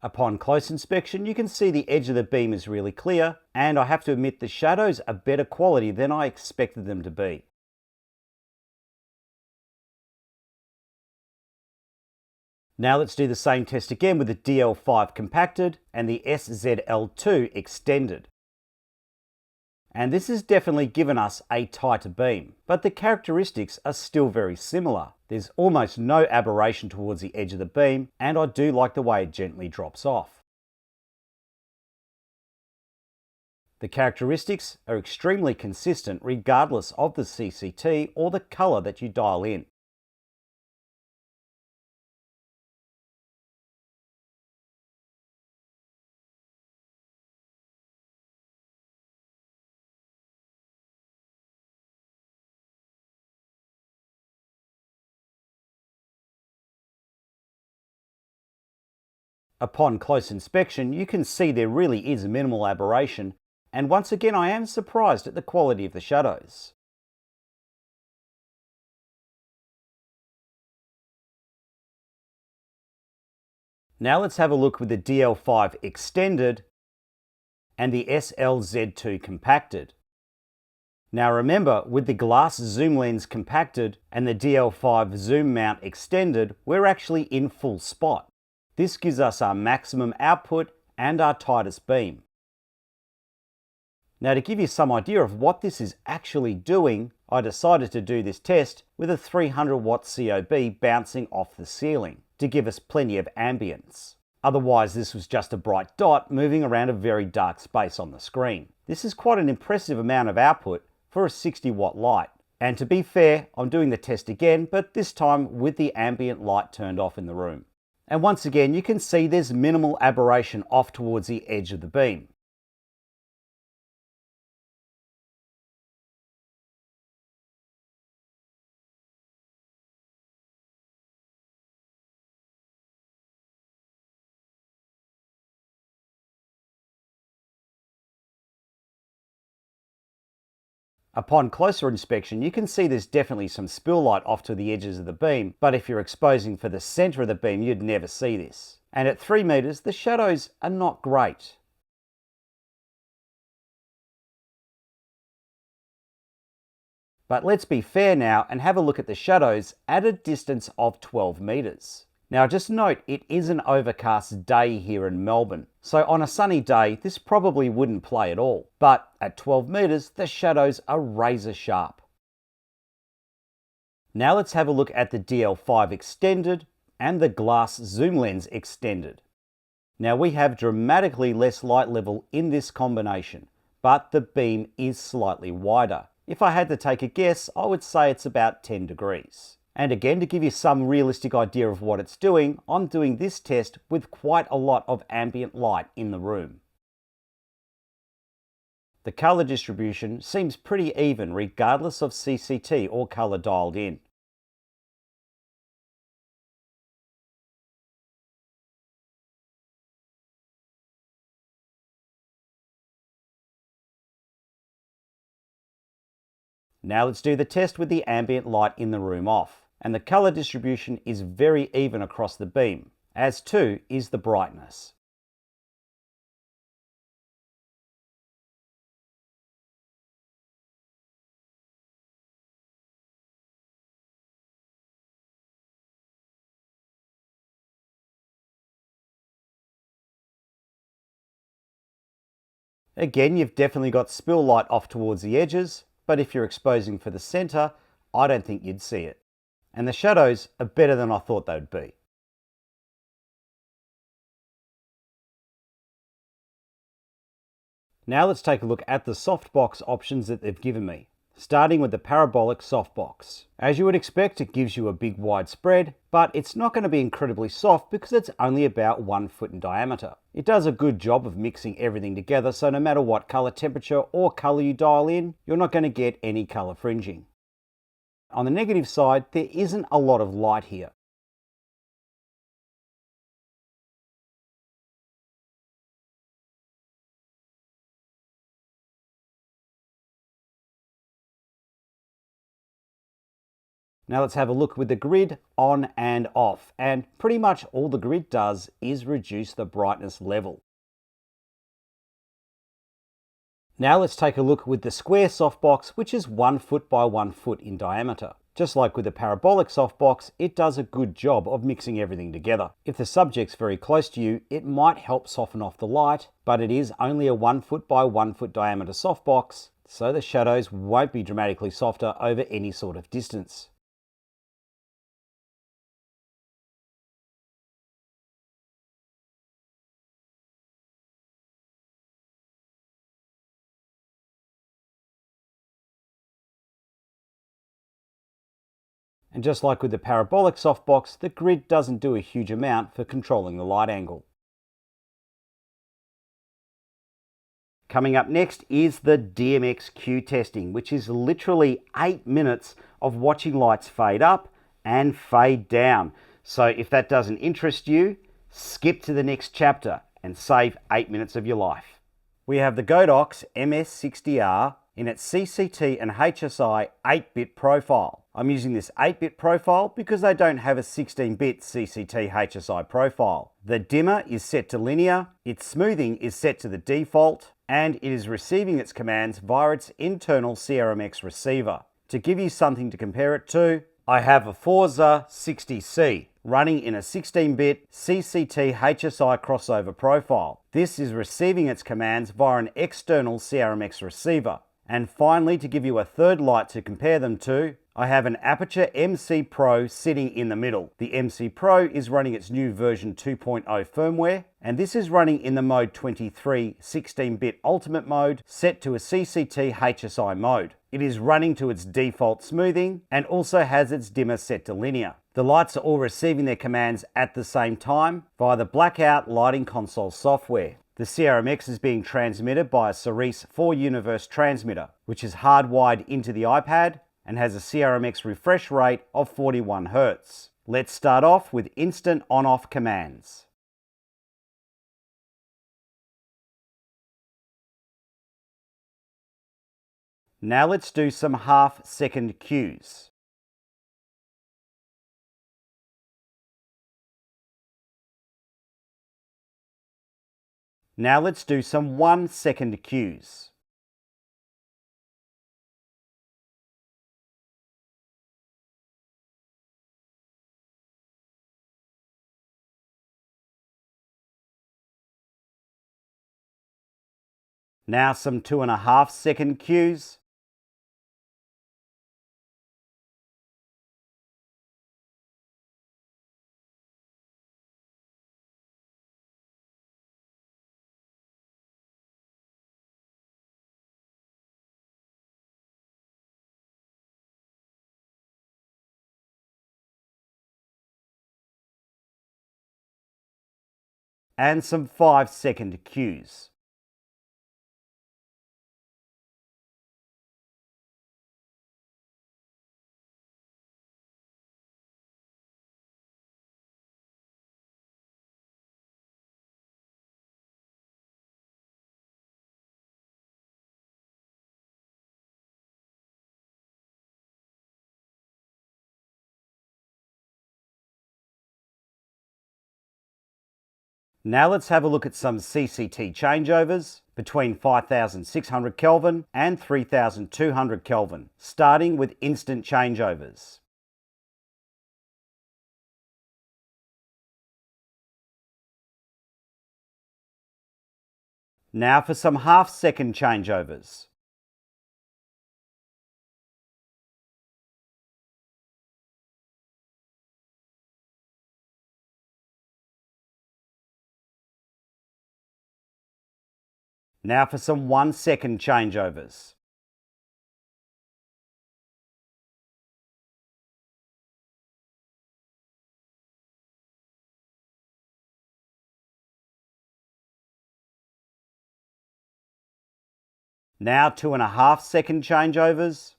Upon close inspection, you can see the edge of the beam is really clear, and I have to admit the shadows are better quality than I expected them to be. Now let's do the same test again with the DL5 compacted and the SZL2 extended. And this has definitely given us a tighter beam, but the characteristics are still very similar. There's almost no aberration towards the edge of the beam, and I do like the way it gently drops off. The characteristics are extremely consistent regardless of the CCT or the color that you dial in. Upon close inspection, you can see there really is minimal aberration, and once again I am surprised at the quality of the shadows. Now let's have a look with the DL5 extended and the SLZ2 compacted. Now remember, with the glass zoom lens compacted and the DL5 zoom mount extended, we're actually in full spot. This gives us our maximum output and our tightest beam. Now to give you some idea of what this is actually doing, I decided to do this test with a 300 watt COB bouncing off the ceiling to give us plenty of ambience. Otherwise this was just a bright dot moving around a very dark space on the screen. This is quite an impressive amount of output for a 60 watt light. And to be fair, I'm doing the test again, but this time with the ambient light turned off in the room. And once again, you can see there's minimal aberration off towards the edge of the beam. Upon closer inspection, you can see there's definitely some spill light off to the edges of the beam, but if you're exposing for the center of the beam, you'd never see this. And at 3 meters, the shadows are not great. But let's be fair now and have a look at the shadows at a distance of 12 meters. Now just note, it is an overcast day here in Melbourne, so on a sunny day this probably wouldn't play at all, but at 12 meters the shadows are razor sharp. Now let's have a look at the DL5 extended and the glass zoom lens extended. Now we have dramatically less light level in this combination, but the beam is slightly wider. If I had to take a guess, I would say it's about 10 degrees. And again, to give you some realistic idea of what it's doing, I'm doing this test with quite a lot of ambient light in the room. The color distribution seems pretty even regardless of CCT or color dialed in. Now let's do the test with the ambient light in the room off. And the color distribution is very even across the beam, as too is the brightness. Again, you've definitely got spill light off towards the edges, but if you're exposing for the center, I don't think you'd see it. And the shadows are better than I thought they'd be. Now let's take a look at the softbox options that they've given me, starting with the Parabolic Soft Box. As you would expect, it gives you a big wide spread, but it's not going to be incredibly soft because it's only about 1 foot in diameter. It does a good job of mixing everything together, so no matter what color temperature or color you dial in, you're not going to get any color fringing. On the negative side, there isn't a lot of light here. Now let's have a look with the grid on and off, and pretty much all the grid does is reduce the brightness level. Now let's take a look with the square softbox, which is 1 foot by 1 foot in diameter. Just like with the parabolic softbox, it does a good job of mixing everything together. If the subject's very close to you, it might help soften off the light, but it is only a 1 foot by 1 foot diameter softbox, so the shadows won't be dramatically softer over any sort of distance. And just like with the parabolic softbox, the grid doesn't do a huge amount for controlling the light angle. Coming up next is the DMX testing, which is literally 8 minutes of watching lights fade up and fade down. So if that doesn't interest you, skip to the next chapter and save 8 minutes of your life. We have the Godox MS60R in its CCT and HSI 8-bit profile. I'm using this 8-bit profile because they don't have a 16-bit CCT HSI profile. The dimmer is set to linear, its smoothing is set to the default, and it is receiving its commands via its internal CRMX receiver. To give you something to compare it to, I have a Forza 60C running in a 16-bit CCT HSI crossover profile. This is receiving its commands via an external CRMX receiver. And finally, to give you a third light to compare them to, I have an Aperture MC Pro sitting in the middle. The MC Pro is running its new version 2.0 firmware, and this is running in the Mode 23 16-bit Ultimate mode set to a CCT HSI mode. It is running to its default smoothing and also has its dimmer set to linear. The lights are all receiving their commands at the same time via the Blackout Lighting Console software. The CRMX is being transmitted by a Cerise 4-universe transmitter, which is hardwired into the iPad and has a CRMX refresh rate of 41 Hz. Let's start off with instant on-off commands. Now let's do some half-second cues. Now let's do some 1-second cues. Now some 2.5-second cues. And some 5-second cues. Now let's have a look at some CCT changeovers between 5600 Kelvin and 3200 Kelvin, starting with instant changeovers. Now for some half-second changeovers. Now for some 1-second changeovers. Now 2.5-second changeovers.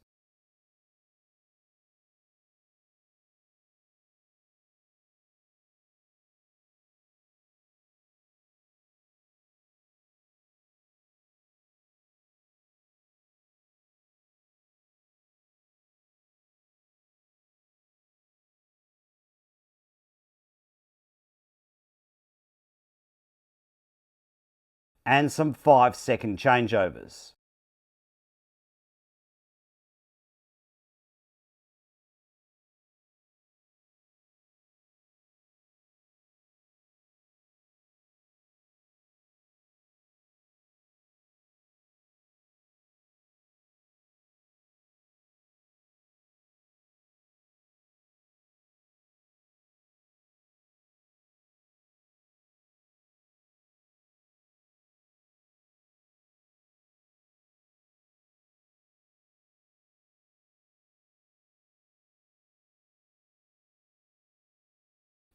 And some 5-second changeovers.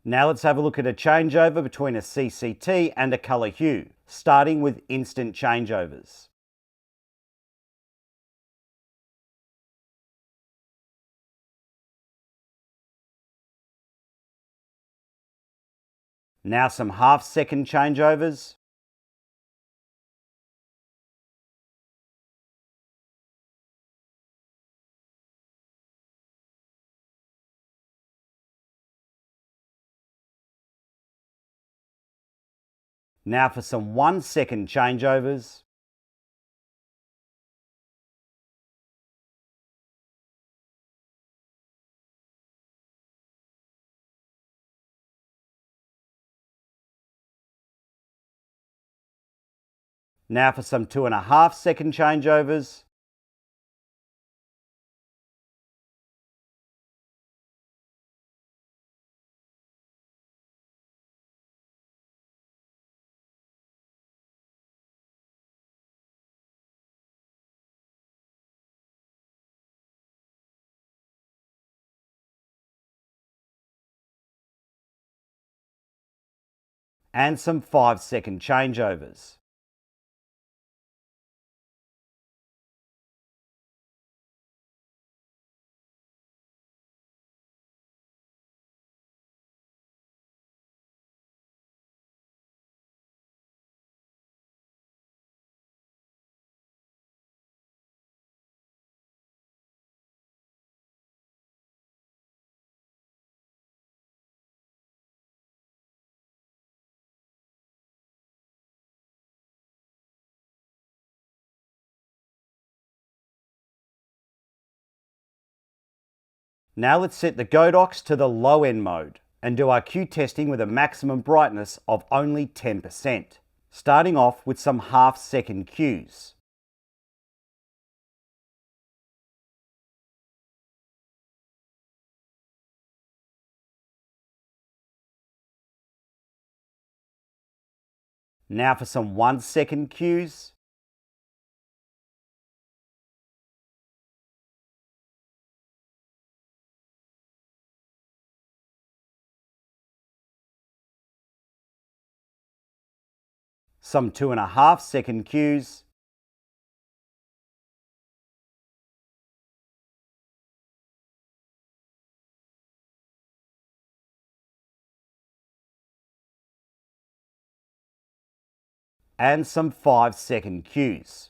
Now let's have a look at a changeover between a CCT and a colour hue, starting with instant changeovers. Now some half-second changeovers. Now for some 1-second changeovers. Now for some 2.5-second changeovers. And some 5-second changeovers. Now let's set the Godox to the low end mode and do our Q testing with a maximum brightness of only 10%, starting off with some half-second Qs. Now for some 1-second Qs. Some 2.5-second Qs. And some 5-second Qs.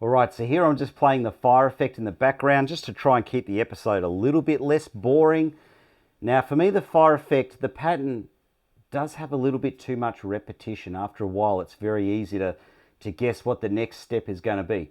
Alright, so here I'm just playing the fire effect in the background just to try and keep the episode a little bit less boring. Now for me, the fire effect, the pattern does have a little bit too much repetition. After a while, it's very easy to guess what the next step is going to be.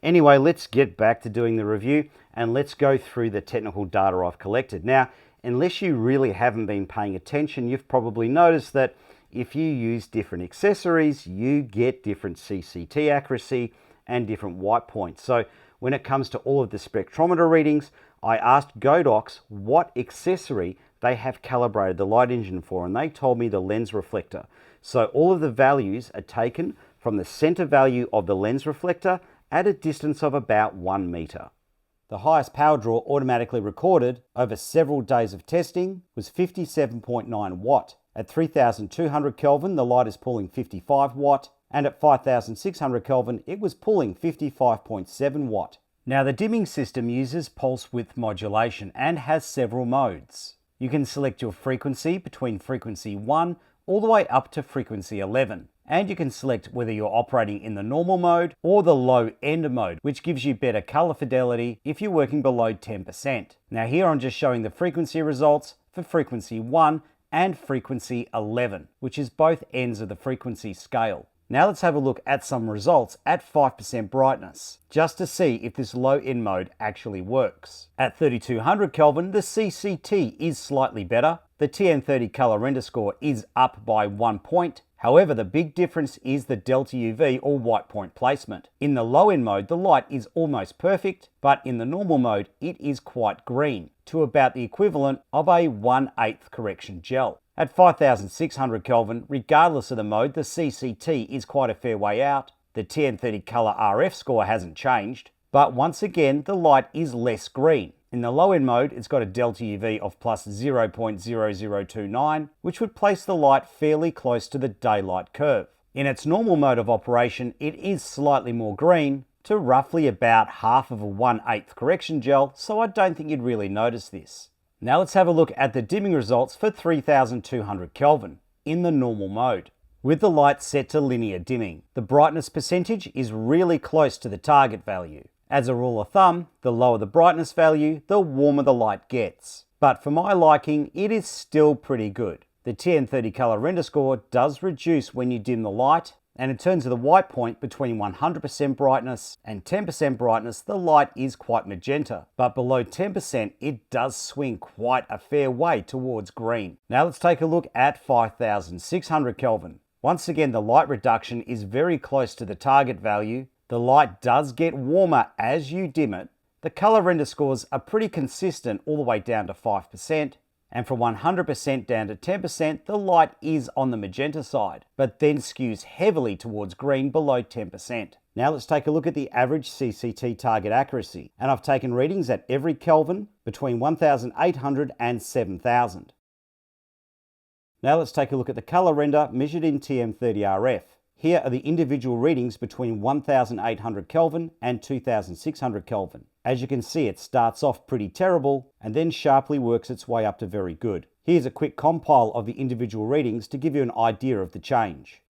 Anyway, let's get back to doing the review and let's go through the technical data I've collected. Now, unless you really haven't been paying attention, you've probably noticed that if you use different accessories, you get different CCT accuracy and different white points. So when it comes to all of the spectrometer readings, I asked Godox what accessory they have calibrated the light engine for, and they told me the lens reflector. So all of the values are taken from the center value of the lens reflector at a distance of about 1 meter. The highest power draw automatically recorded over several days of testing was 57.9 watt. At 3200 Kelvin, the light is pulling 55 watt, and at 5600 Kelvin, it was pulling 55.7 watt. Now the dimming system uses pulse width modulation and has several modes. You can select your frequency between frequency 1 all the way up to frequency 11. And you can select whether you're operating in the normal mode or the low end mode, which gives you better color fidelity if you're working below 10%. Now here I'm just showing the frequency results for frequency 1 and frequency 11, which is both ends of the frequency scale. Now let's have a look at some results at 5% brightness, just to see if this low end mode actually works. At 3200 Kelvin, the CCT is slightly better. The TN30 color render score is up by 1 point. However, the big difference is the delta UV or white point placement. In the low end mode, the light is almost perfect, but in the normal mode, it is quite green, to about the equivalent of a 1/8 correction gel. At 5600 Kelvin, regardless of the mode, the CCT is quite a fair way out. The TN30 color RF score hasn't changed, but once again, the light is less green. In the low end mode, it's got a delta UV of plus 0.0029, which would place the light fairly close to the daylight curve. In its normal mode of operation, it is slightly more green, to roughly about half of a 1/8 correction gel, so I don't think you'd really notice this. Now let's have a look at the dimming results for 3200 Kelvin in the normal mode. With the light set to linear dimming, the brightness percentage is really close to the target value. As a rule of thumb, the lower the brightness value, the warmer the light gets. But for my liking, it is still pretty good. The TN30 color render score does reduce when you dim the light, and in terms of the white point between 100% brightness and 10% brightness, the light is quite magenta. But below 10%, it does swing quite a fair way towards green. Now let's take a look at 5600 Kelvin. Once again, the light reduction is very close to the target value. The light does get warmer as you dim it. The color render scores are pretty consistent all the way down to 5%. And from 100% down to 10%, the light is on the magenta side, but then skews heavily towards green below 10%. Now let's take a look at the average CCT target accuracy. And I've taken readings at every Kelvin between 1800 and 7000. Now let's take a look at the color render measured in TM30RF. Here are the individual readings between 1800 Kelvin and 2600 Kelvin. As you can see, it starts off pretty terrible and then sharply works its way up to very good. Here's a quick compile of the individual readings to give you an idea of the change.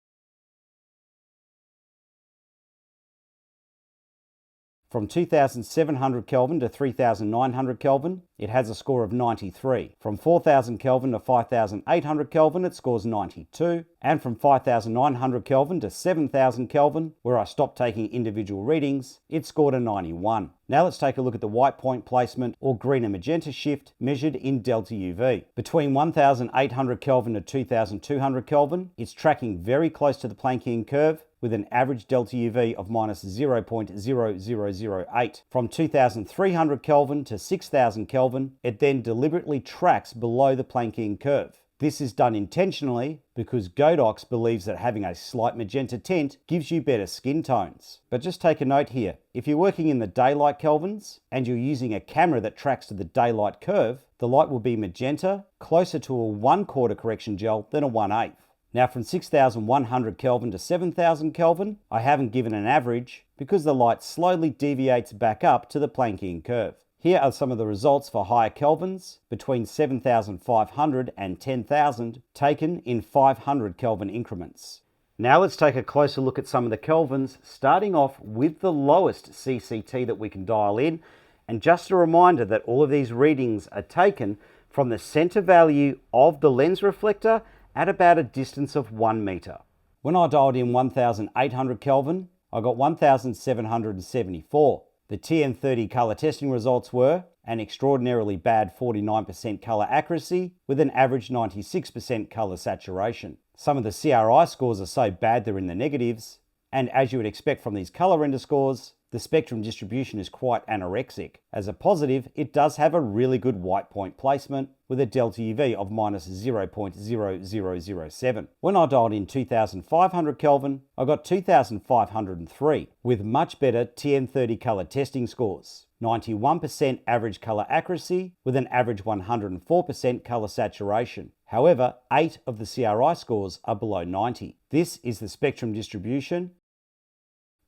From 2700 Kelvin to 3900 Kelvin, it has a score of 93. From 4000 Kelvin to 5800 Kelvin, it scores 92. And from 5900 Kelvin to 7000 Kelvin, where I stopped taking individual readings, it scored a 91. Now let's take a look at the white point placement or green and magenta shift measured in delta UV. Between 1800 Kelvin to 2200 Kelvin, it's tracking very close to the Planckian curve with an average delta UV of minus 0.0008. From 2300 Kelvin to 6000 Kelvin, it then deliberately tracks below the Planckian curve. This is done intentionally because Godox believes that having a slight magenta tint gives you better skin tones. But just take a note here, if you're working in the daylight kelvins and you're using a camera that tracks to the daylight curve, the light will be magenta, closer to a 1/4 correction gel than a 1/8. Now from 6100 Kelvin to 7000 Kelvin, I haven't given an average because the light slowly deviates back up to the Planckian curve. Here are some of the results for higher kelvins between 7500 and 10,000 taken in 500 Kelvin increments. Now let's take a closer look at some of the kelvins, starting off with the lowest CCT that we can dial in. And just a reminder that all of these readings are taken from the center value of the lens reflector at about a distance of 1 meter. When I dialed in 1800 Kelvin, I got 1774. The TN30 color testing results were an extraordinarily bad 49% color accuracy with an average 96% color saturation. Some of the CRI scores are so bad they're in the negatives, and as you would expect from these color render scores, the spectrum distribution is quite anorexic. As a positive, it does have a really good white point placement with a delta UV of minus 0.0007. When I dialed in 2500 Kelvin, I got 2503 with much better TN30 color testing scores. 91% average color accuracy with an average 104% color saturation. However, 8 of the CRI scores are below 90. This is the spectrum distribution,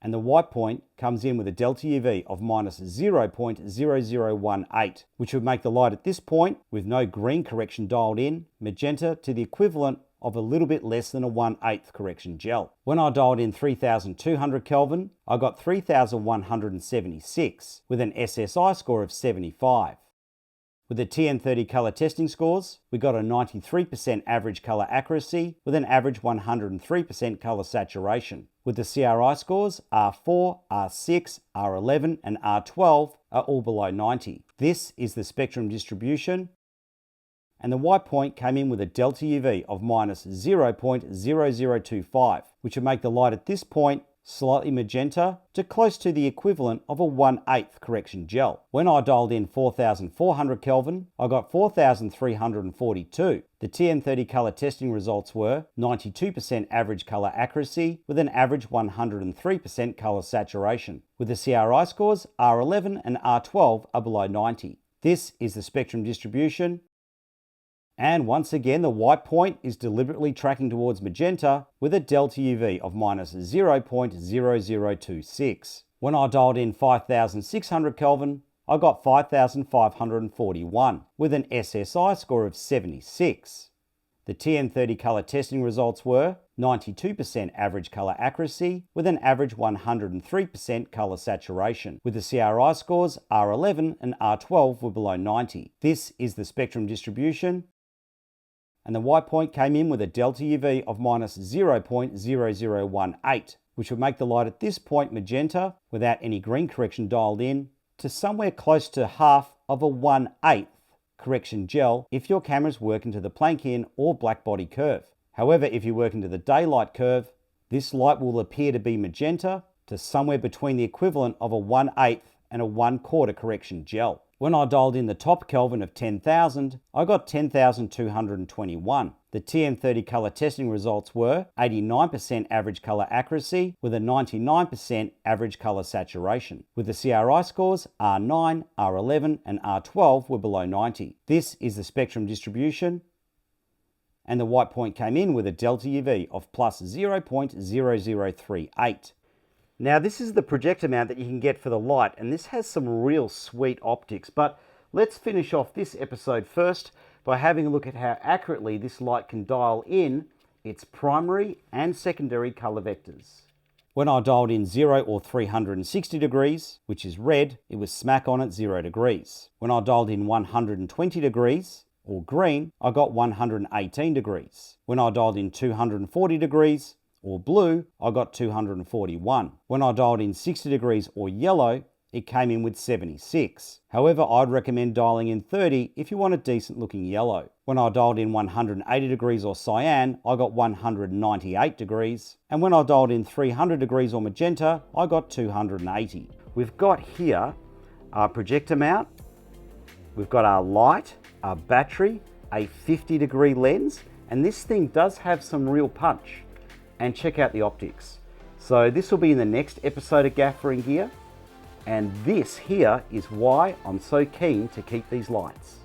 and the white point comes in with a delta UV of minus 0.0018, which would make the light at this point, with no green correction dialed in, magenta to the equivalent of a little bit less than a 1/8 correction gel. When I dialed in 3200 Kelvin, I got 3176 with an SSI score of 75. With the TN30 color testing scores, we got a 93% average color accuracy with an average 103% color saturation. With the CRI scores, R4, R6, R11 and R12 are all below 90. This is the spectrum distribution, and the white point came in with a delta UV of minus 0.0025, which would make the light at this point slightly magenta to close to the equivalent of a 1/8 correction gel. When I dialed in 4400 Kelvin, I got 4342. The TN30 color testing results were 92% average color accuracy with an average 103% color saturation. With the CRI scores, R11 and R12 are below 90. This is the spectrum distribution, and once again, the white point is deliberately tracking towards magenta with a delta UV of minus 0.0026. When I dialed in 5600 Kelvin, I got 5541 with an SSI score of 76. The TN30 color testing results were 92% average color accuracy with an average 103% color saturation. With the CRI scores, R11 and R12 were below 90. This is the spectrum distribution, and the white point came in with a delta UV of minus 0.0018, which would make the light at this point magenta without any green correction dialed in to somewhere close to half of a 1/8 correction gel if your camera's working to the Planckian or blackbody curve. However, if you work into the daylight curve, this light will appear to be magenta to somewhere between the equivalent of a 1/8 and a 1/4 correction gel. When I dialed in the top Kelvin of 10,000, I got 10,221. The TN30 color testing results were 89% average color accuracy with a 99% average color saturation. With the CRI scores, R9, R11 and R12 were below 90. This is the spectrum distribution, and the white point came in with a delta UV of plus 0.0038. Now this is the projector mount that you can get for the light, and this has some real sweet optics, but let's finish off this episode first by having a look at how accurately this light can dial in its primary and secondary color vectors. When I dialed in 0 or 360 degrees, which is red, it was smack on at 0 degrees. When I dialed in 120 degrees, or green, I got 118 degrees. When I dialed in 240 degrees, or blue, I got 241. When I dialed in 60 degrees or yellow, it came in with 76. However, I'd recommend dialing in 30 if you want a decent looking yellow. When I dialed in 180 degrees or cyan, I got 198 degrees. And when I dialed in 300 degrees or magenta, I got 280. We've got here our projector mount, we've got our light, our battery, a 50-degree lens, and this thing does have some real punch. And check out the optics. So this will be in the next episode of Gaffer and Gear. And this here is why I'm so keen to keep these lights.